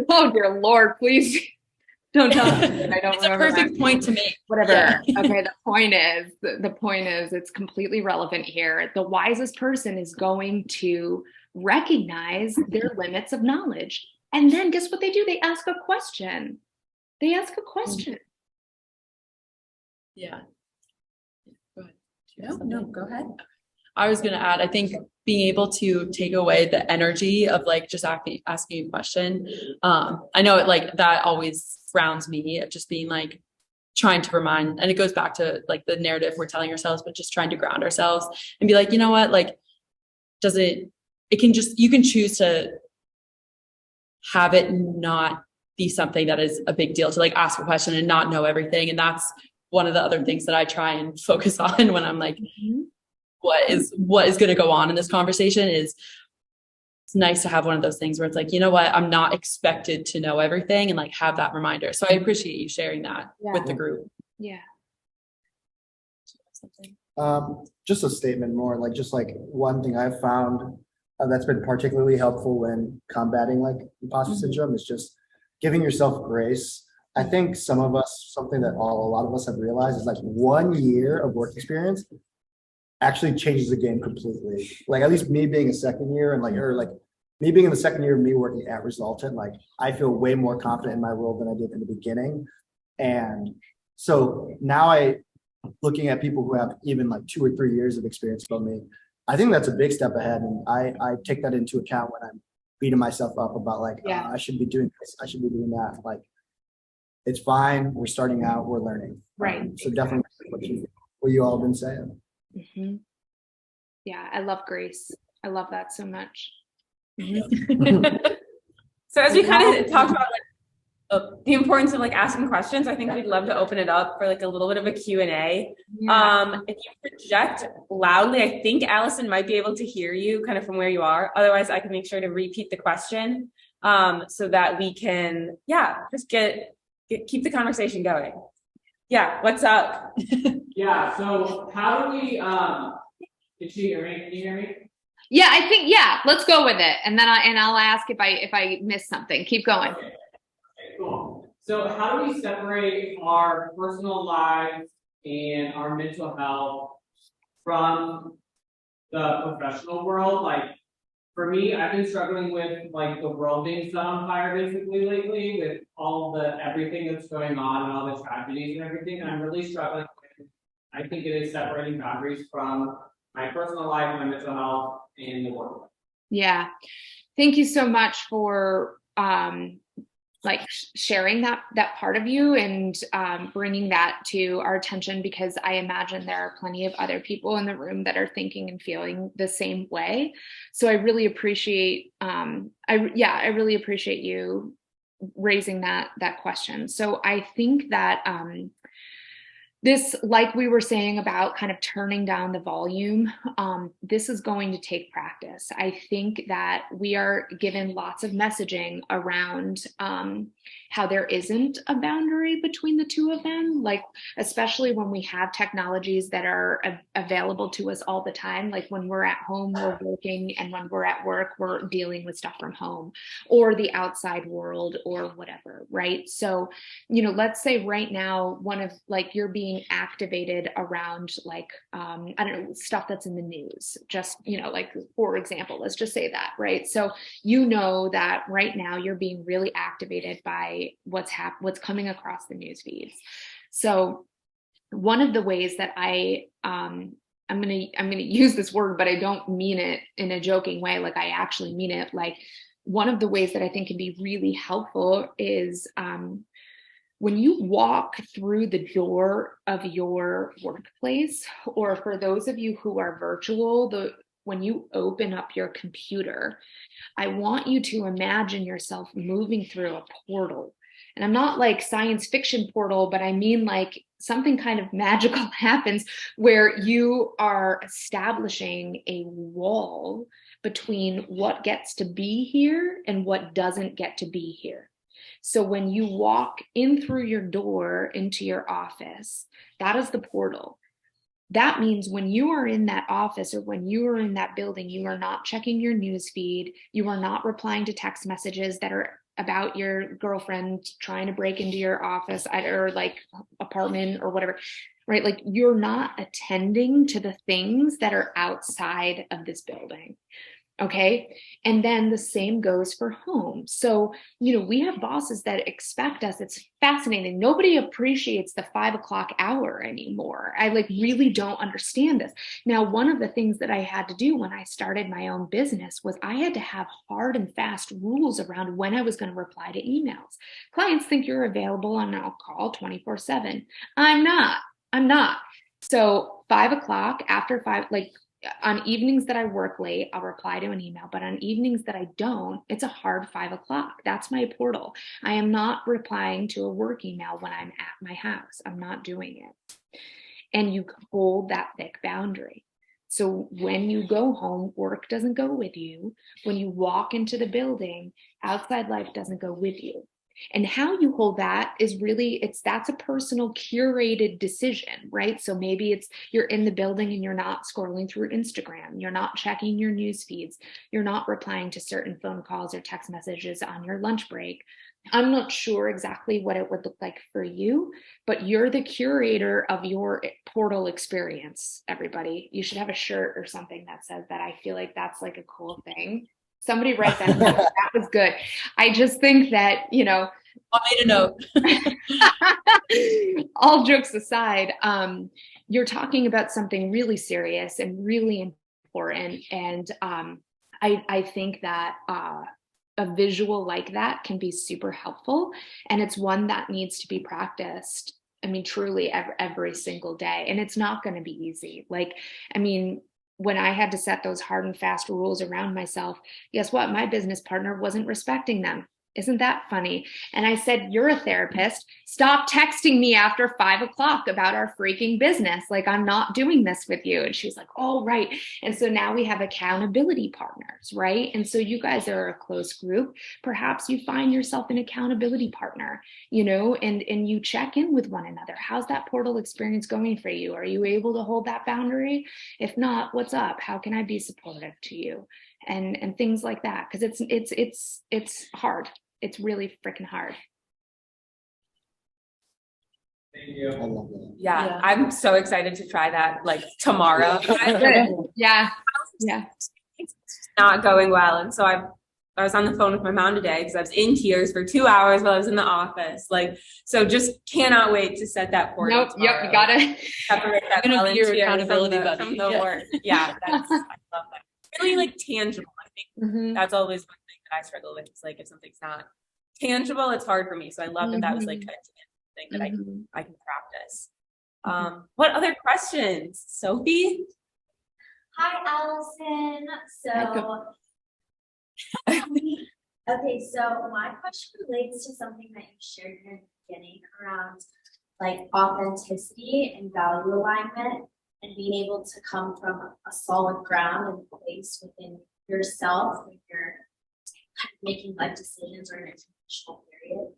Oh dear Lord, please don't tell me. I don't it's remember. It's a perfect point to make. Whatever. Yeah. Okay, the point is, it's completely relevant here. The wisest person is going to recognize their limits of knowledge. And then guess what they do? They ask a question. Yeah. Go ahead. No, go ahead. I was going to add, I think being able to take away the energy of like just asking a question. I know it like that always grounds me of just being like trying to remind, and it goes back to like the narrative we're telling ourselves, but just trying to ground ourselves and be like, you know what, like, you can choose to have it not be something that is a big deal to like ask a question and not know everything. And that's one of the other things that I try and focus on when I'm like, what is going to go on in this conversation is it's nice to have one of those things where it's like, you know what, I'm not expected to know everything and like have that reminder. So I appreciate you sharing that with the group. Yeah. Just a statement more, like just like one thing I've found that's been particularly helpful when combating like imposter syndrome is just giving yourself grace. I think something that a lot of us have realized is like 1 year of work experience actually changes the game completely. Like at least me being a second year and like, or like me being in the second year of me working at Resultant, like I feel way more confident in my role than I did in the beginning. And so now looking at people who have even like 2 or 3 years of experience from me, I think that's a big step ahead. And I take that into account when I'm beating myself up about like, I should be doing this, I should be doing that. Like, it's fine. We're starting out, we're learning. Right. So definitely what you all have been saying. Mm-hmm. Yeah, I love grace. I love that so much. So as we kind of talked about like the importance of like asking questions, I think we'd love to open it up for like a little bit of a Q&A. Yeah. If you project loudly, I think Allison might be able to hear you kind of from where you are. Otherwise, I can make sure to repeat the question so that we can, just keep the conversation going. Yeah, what's up? Yeah, so how do we, can you hear me? Can you hear me? Yeah, I think, let's go with it. And then I'll ask if I missed something. Keep going. Okay, cool. So how do we separate our personal lives and our mental health from the professional world? Like, for me, I've been struggling with like the world being set on fire basically lately with all everything that's going on and all the tragedies and everything. And I'm really struggling with, I think it is separating boundaries from my personal life, my mental health, and the work. Yeah. Thank you so much for sharing that part of you and bringing that to our attention, because I imagine there are plenty of other people in the room that are thinking and feeling the same way. So I really appreciate I really appreciate you raising that question. So I think that this, like we were saying about kind of turning down the volume, this is going to take practice. I think that we are given lots of messaging around how there isn't a boundary between the two of them, like especially when we have technologies that are available to us all the time. Like when we're at home, we're working, and when we're at work, we're dealing with stuff from home or the outside world or whatever, right? So, let's say right now, one of like you're being activated around like I don't know, stuff that's in the news, just like for example, let's just say that, right? So that right now you're being really activated by what's coming across the news feeds. So one of the ways that I'm gonna use this word, but I don't mean it in a joking way, like I actually mean it. Like one of the ways that I think can be really helpful is when you walk through the door of your workplace, or for those of you who are virtual, when you open up your computer, I want you to imagine yourself moving through a portal. And I'm not like science fiction portal, but I mean like something kind of magical happens where you are establishing a wall between what gets to be here and what doesn't get to be here. So when you walk in through your door into your office, that is the portal. That means when you are in that office or when you are in that building, you are not checking your news feed. You are not replying to text messages that are about your girlfriend trying to break into your office or like apartment or whatever, right? Like you're not attending to the things that are outside of this building. Okay. And then the same goes for home. So, we have bosses that expect us. It's fascinating. Nobody appreciates the 5 o'clock hour anymore. I really don't understand this. Now, one of the things that I had to do when I started my own business was I had to have hard and fast rules around when I was going to reply to emails. Clients think you're available on a call 24/7. I'm not. So 5 o'clock, after 5, on evenings that I work late, I'll reply to an email, but on evenings that I don't, it's a hard 5 o'clock. That's my portal. I am not replying to a work email when I'm at my house. I'm not doing it. And you hold that thick boundary. So when you go home, work doesn't go with you. When you walk into the building, outside life doesn't go with you. And how you hold that is really, that's a personal curated decision, right? So maybe it's you're in the building and you're not scrolling through Instagram, you're not checking your news feeds, you're not replying to certain phone calls or text messages on your lunch break. I'm not sure exactly what it would look like for you, but you're the curator of your portal experience, everybody. You should have a shirt or something that says that. I feel like that's like a cool thing. Somebody write that. That was good. I just think that, I made a note. all jokes aside, you're talking about something really serious and really important. And I think that a visual like that can be super helpful. And it's one that needs to be practiced. I mean, truly every single day. And it's not going to be easy. When I had to set those hard and fast rules around myself, guess what? My business partner wasn't respecting them. Isn't that funny? And I said, you're a therapist. Stop texting me after 5 o'clock about our freaking business. I'm not doing this with you. And she's like, oh, right. And so now we have accountability partners, right? And so you guys are a close group. Perhaps you find yourself an accountability partner, and you check in with one another. How's that portal experience going for you? Are you able to hold that boundary? If not, what's up? How can I be supportive to you? And things like that. Because it's hard. It's really freaking hard. Thank you. I love that. Yeah, I'm so excited to try that tomorrow. Yeah. It's not going well. And so I was on the phone with my mom today because I was in tears for 2 hours while I was in the office. So just cannot wait to set that portal. Nope. Yep. You gotta separate that I'm gonna be your volunteer accountability from buddy. from the work. Yeah, I love that. Really tangible. I think that's always one thing that I struggle with. Is if something's not tangible, it's hard for me. So I love that was kind of thing that I can practice. What other questions, Sophie? Hi, Allison. Okay, so my question relates to something that you shared in the beginning around authenticity and value alignment and being able to come from a solid ground and place within yourself when you're making life decisions or in a transitional period.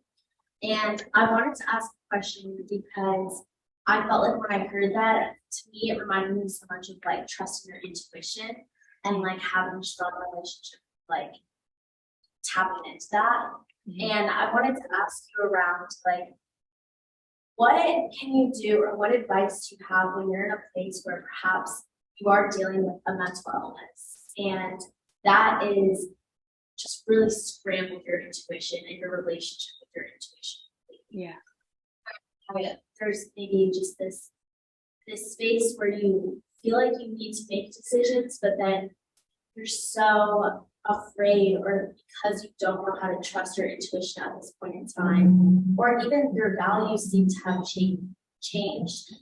And I wanted to ask a question because I felt like when I heard that, to me, it reminded me so much of trusting your intuition and having a strong relationship, tapping into that. And I wanted to ask you around what can you do or what advice do you have when you're in a place where perhaps you are dealing with a mental illness and that is just really scrambled your intuition and your relationship with your intuition? Yeah. There's maybe just this space where you feel like you need to make decisions, but then you're so afraid or because you don't know how to trust your intuition at this point in time, or even your values seem to have changed.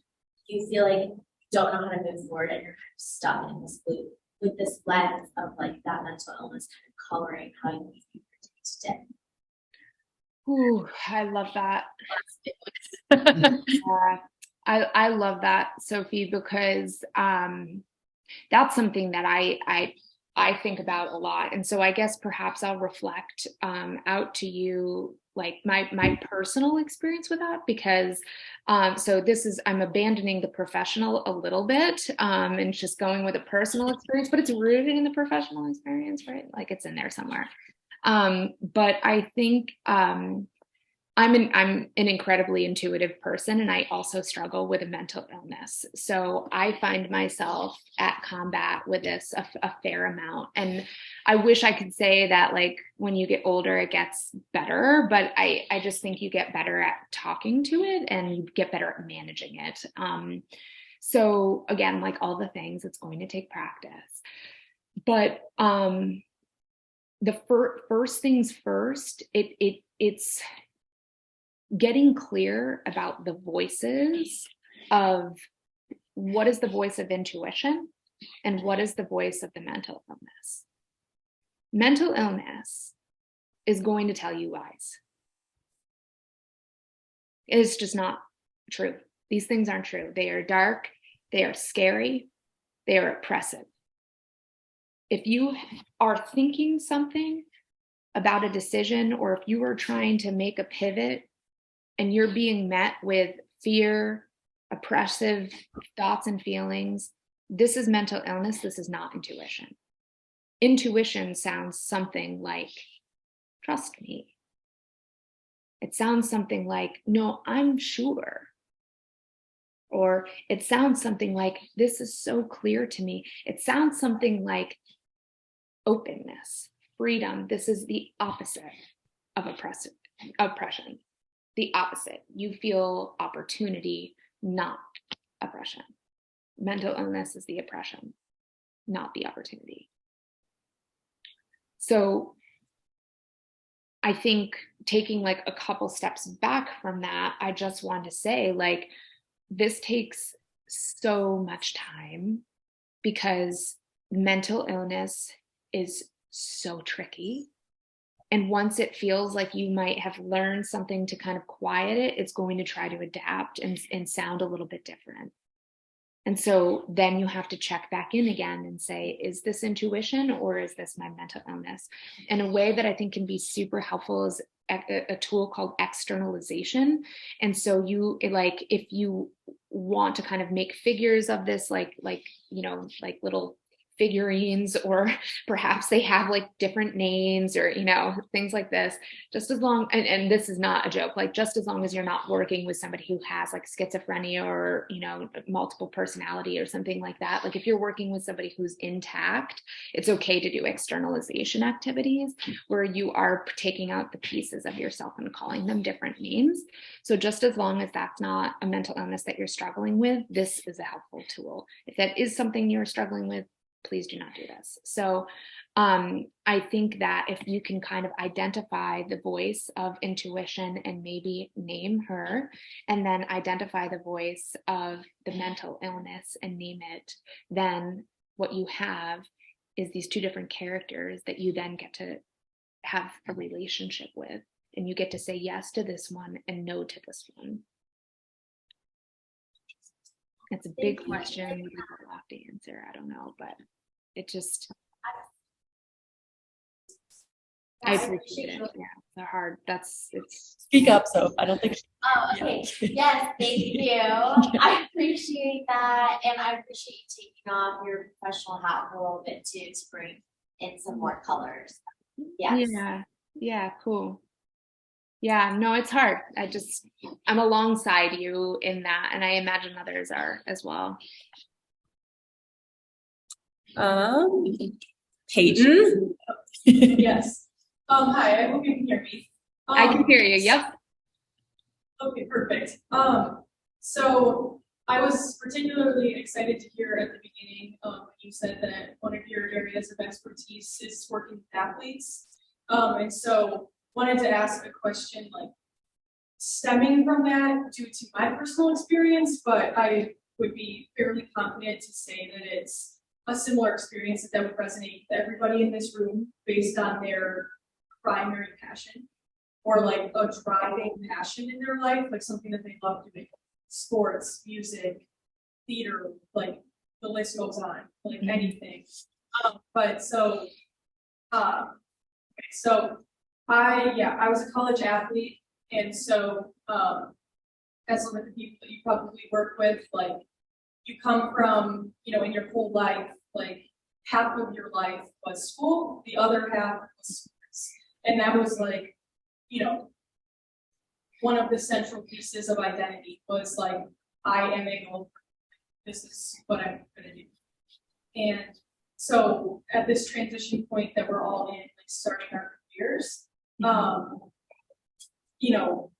You feel like you don't know how to move forward and you're kind of stuck in this loop with this lens of that mental illness kind of coloring how you move your day to day. Ooh, I love that. I love that, Sophie, because that's something that I think about a lot. And so I guess perhaps I'll reflect out to you my personal experience with that, because so I'm abandoning the professional a little bit and just going with a personal experience, but it's rooted in the professional experience, right? It's in there somewhere. But I think I'm an incredibly intuitive person, and I also struggle with a mental illness. So I find myself at combat with this a fair amount. And I wish I could say that like when you get older, it gets better, but I just think you get better at talking to it and you get better at managing it. So again, like all the things, it's going to take practice. But the first things first, it's getting clear about the voices of what is the voice of intuition and what is the voice of the mental illness. Mental illness is going to tell you lies. It's just not true. These things aren't true. They are dark, they are scary, they are oppressive. If you are thinking something about a decision, or if you are trying to make a pivot and you're being met with fear, oppressive thoughts and feelings, this is mental illness. This is not intuition. Intuition sounds something like, trust me. It sounds something like, no, I'm sure. Or it sounds something like, this is so clear to me. It sounds something like openness, freedom. This is the opposite of oppression. The opposite. You feel opportunity, not oppression. Mental illness is the oppression, not the opportunity. So I think taking like a couple steps back from that, I just want to say like, this takes so much time because mental illness is so tricky. And once it feels like you might have learned something to kind of quiet it, it's going to try to adapt and sound a little bit different. And so then you have to check back in again and say, is this intuition or is this my mental illness? And a way that I think can be super helpful is a tool called externalization. And so you like, if you want to kind of make figures of this, like little figurines, or perhaps they have like different names or, things like this, just as long, and this is not a joke, like just as long as you're not working with somebody who has like schizophrenia or, multiple personality or something like that. Like if you're working with somebody who's intact, it's okay to do externalization activities where you are taking out the pieces of yourself and calling them different names. So just as long as that's not a mental illness that you're struggling with, this is a helpful tool. If that is something you're struggling with, please do not do this. So I think that if you can kind of identify the voice of intuition and maybe name her, and then identify the voice of the mental illness and name it, then what you have is these two different characters that you then get to have a relationship with. And you get to say yes to this one and no to this one. It's a big question. We have a lot to answer. I don't know, but it just, I appreciate it. Yeah, it's hard. It's Speak up, so I don't think. Oh, okay. Yes, thank you. I appreciate that. And I appreciate you taking off your professional hat a little bit too to bring in some more colors. Yes. Yeah, cool. Yeah, no, it's hard. I'm alongside you in that, and I imagine others are as well. Peyton? Yes. Hi, I hope you can hear me. I can hear you. Yep. Okay, perfect. So I was particularly excited to hear at the beginning, you said that one of your areas of expertise is working with athletes. And so wanted to ask a question like stemming from that due to my personal experience, but I would be fairly confident to say that it's a similar experience that would resonate with everybody in this room based on their primary passion or like a driving passion in their life, like something that they love doing, sports, music, theater, like the list goes on, like anything. Okay, so I was a college athlete, and so as one of the people that you probably work with, like you come from, in your whole life, like half of your life was school, the other half was sports. And that was like, one of the central pieces of identity was like, I am a goal. This is what I'm gonna do. And so at this transition point that we're all in, like starting our careers, you know,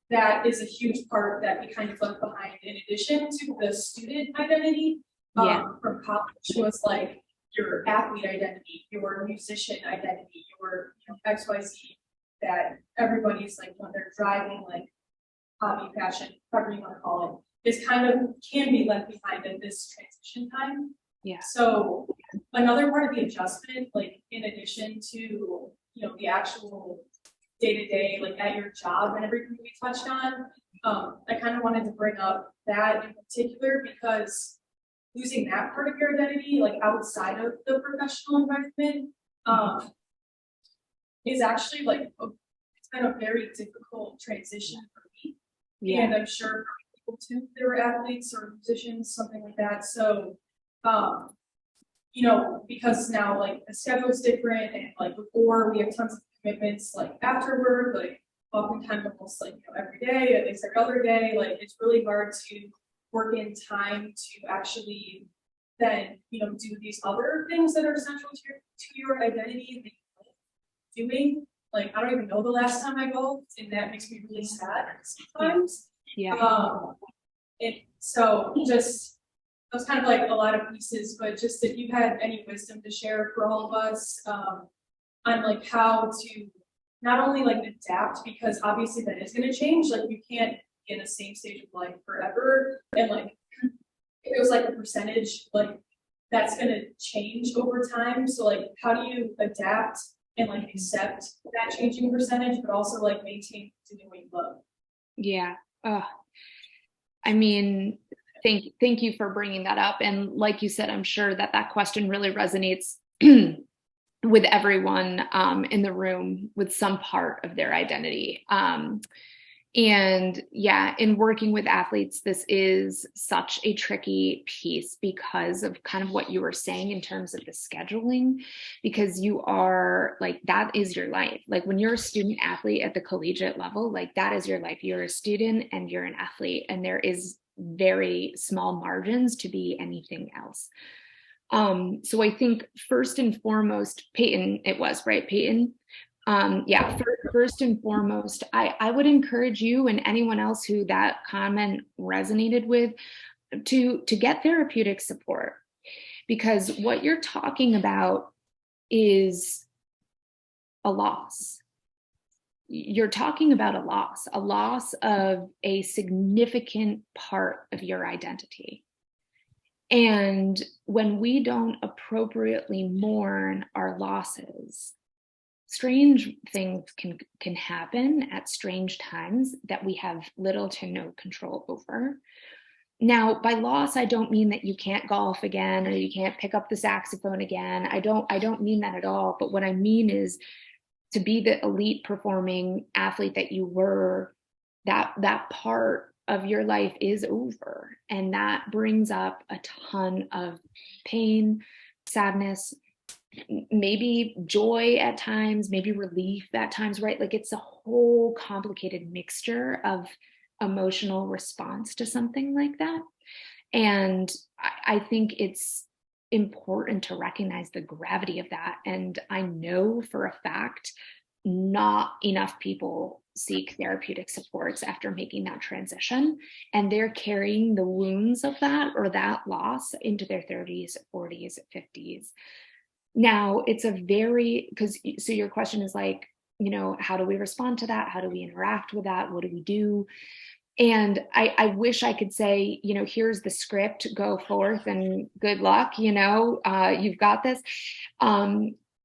that is a huge part that we kind of left behind in addition to the student identity from college was like your athlete identity, your musician identity, your XYZ that everybody's like when they're driving, like hobby, passion, whatever you want to call it, is kind of can be left behind at this transition time. Yeah. So another part of the adjustment, like in addition to, you know, the actual day-to-day, like at your job and everything we touched on, I kind of wanted to bring up that in particular because losing that part of your identity, like outside of the professional environment, is actually like it's been a very difficult transition for me. Yeah. And I'm sure for people too that are athletes or musicians, something like that. So you know, because now like the schedule's different and like before we have tons of commitments like after work, like oftentimes almost like, you know, every day, at least every other day, like it's really hard to work in time to actually then, you know, do these other things that are central to your identity that you're doing. Like, I don't even know the last time I golfed, and that makes me really sad sometimes. Yeah. And so just that was kind of like a lot of pieces, but just if you had any wisdom to share for all of us on like how to not only like adapt, because obviously that is going to change, like you can't be in the same stage of life forever, and like if it was like a percentage, like that's going to change over time. So like how do you adapt and like accept that changing percentage, but also like maintain doing what you love? Yeah. I mean, thank you for bringing that up. And like you said, I'm sure that that question really resonates with everyone in the room with some part of their identity. And yeah, in working with athletes, this is such a tricky piece because of kind of what you were saying in terms of the scheduling, because you are like, that is your life. Like when you're a student athlete at the collegiate level, like that is your life. You're a student and you're an athlete, and there is very small margins to be anything else. So I think first and foremost, Peyton, it was, right, Peyton? Yeah, first and foremost, I would encourage you and anyone else who that comment resonated with to get therapeutic support, because what you're talking about is a loss. You're talking about a loss of a significant part of your identity. And when we don't appropriately mourn our losses, strange things can happen at strange times that we have little to no control over. Now, by loss, I don't mean that you can't golf again or you can't pick up the saxophone again. I don't mean that at all. But what I mean is to be the elite performing athlete that you were, that part of your life is over. And that brings up a ton of pain, sadness, maybe joy at times, maybe relief at times, right? Like it's a whole complicated mixture of emotional response to something like that. And I think it's important to recognize the gravity of that. And I know for a fact, not enough people seek therapeutic supports after making that transition. And they're carrying the wounds of that or that loss into their 30s, 40s, 50s. Now, it's a very, so your question is like, you know, how do we respond to that? How do we interact with that? What do we do? And I wish I could say, you know, here's the script, go forth and good luck, you know, you've got this.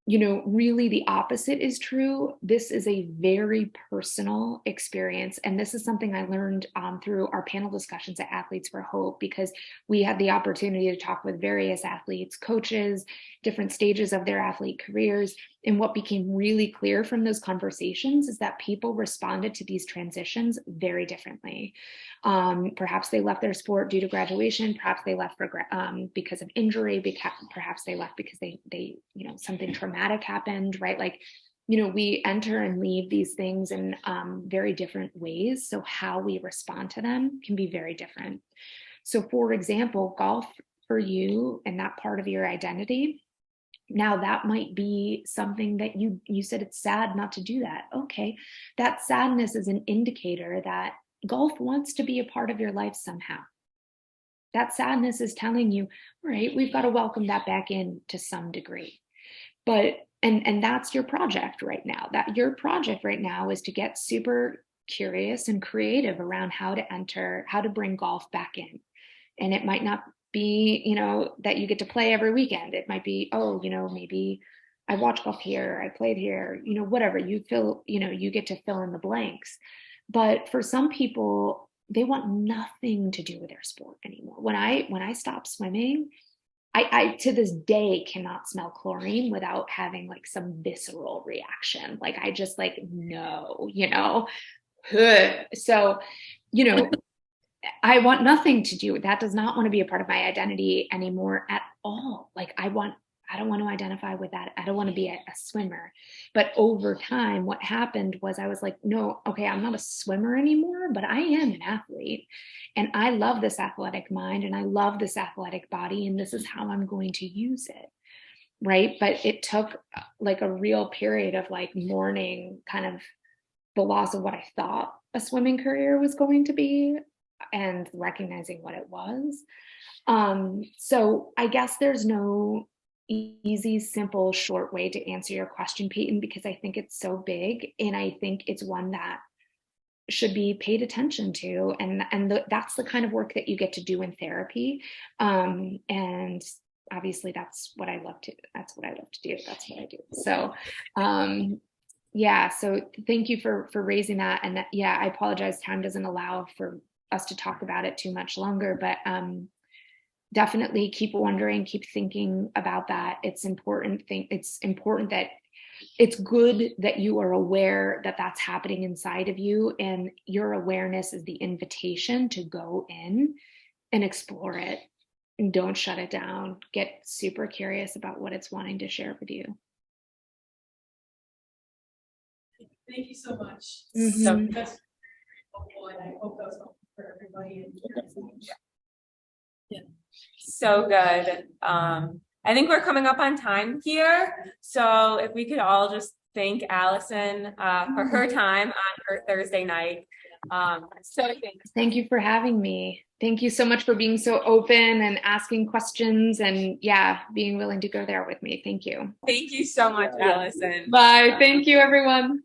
You know, really the opposite is true. This is a very personal experience. And this is something I learned through our panel discussions at Athletes for Hope, because we had the opportunity to talk with various athletes, coaches, different stages of their athlete careers. And what became really clear from those conversations is that people responded to these transitions very differently. Perhaps they left their sport due to graduation. Perhaps they left for because of injury. Perhaps they left because they you know, something traumatic happened, right? Like we enter and leave these things in very different ways. So how we respond to them can be very different. So for example, golf for you and that part of your identity, now that might be something that you said it's sad not to do that. Okay, that sadness is an indicator that golf wants to be a part of your life somehow. That sadness is telling you, all right, we've got to welcome that back in to some degree. But and that's your project right now. That your project right now is to get super curious and creative around how to bring golf back in. And it might not be, that you get to play every weekend. It might be, maybe I watch golf here, I played here, whatever you feel, you get to fill in the blanks. But for some people, they want nothing to do with their sport anymore. When I stopped swimming, I to this day cannot smell chlorine without having like some visceral reaction. Like I just like, no, so, I want nothing to do with that. Does not want to be a part of my identity anymore at all. Like I don't want to identify with that. I don't want to be a swimmer. But over time, what happened was I was like, no, okay, I'm not a swimmer anymore, but I am an athlete. And I love this athletic mind and I love this athletic body. And this is how I'm going to use it. Right. But it took like a real period of like mourning kind of the loss of what I thought a swimming career was going to be and recognizing what it was. So I guess there's no easy, simple, short way to answer your question, Peyton, because I think it's so big. And I think it's one that should be paid attention to. And that's the kind of work that you get to do in therapy. And obviously that's what I love to do. That's what I do. So, yeah. So thank you for raising that. And that, yeah, I apologize. Time doesn't allow for us to talk about it too much longer, but, definitely keep wondering, keep thinking about that. It's important that it's good that you are aware that that's happening inside of you, and your awareness is the invitation to go in and explore it, and don't shut it down. Get super curious about what it's wanting to share with you. Thank you so much. Mhm. That's very helpful, and I hope that was helpful for everybody. So good. I think we're coming up on time here. So if we could all just thank Allison for her time on her Thursday night. So Thank you for having me. Thank you so much for being so open and asking questions and being willing to go there with me. Thank you. thank you so much, Allison. Bye. Thank you, everyone.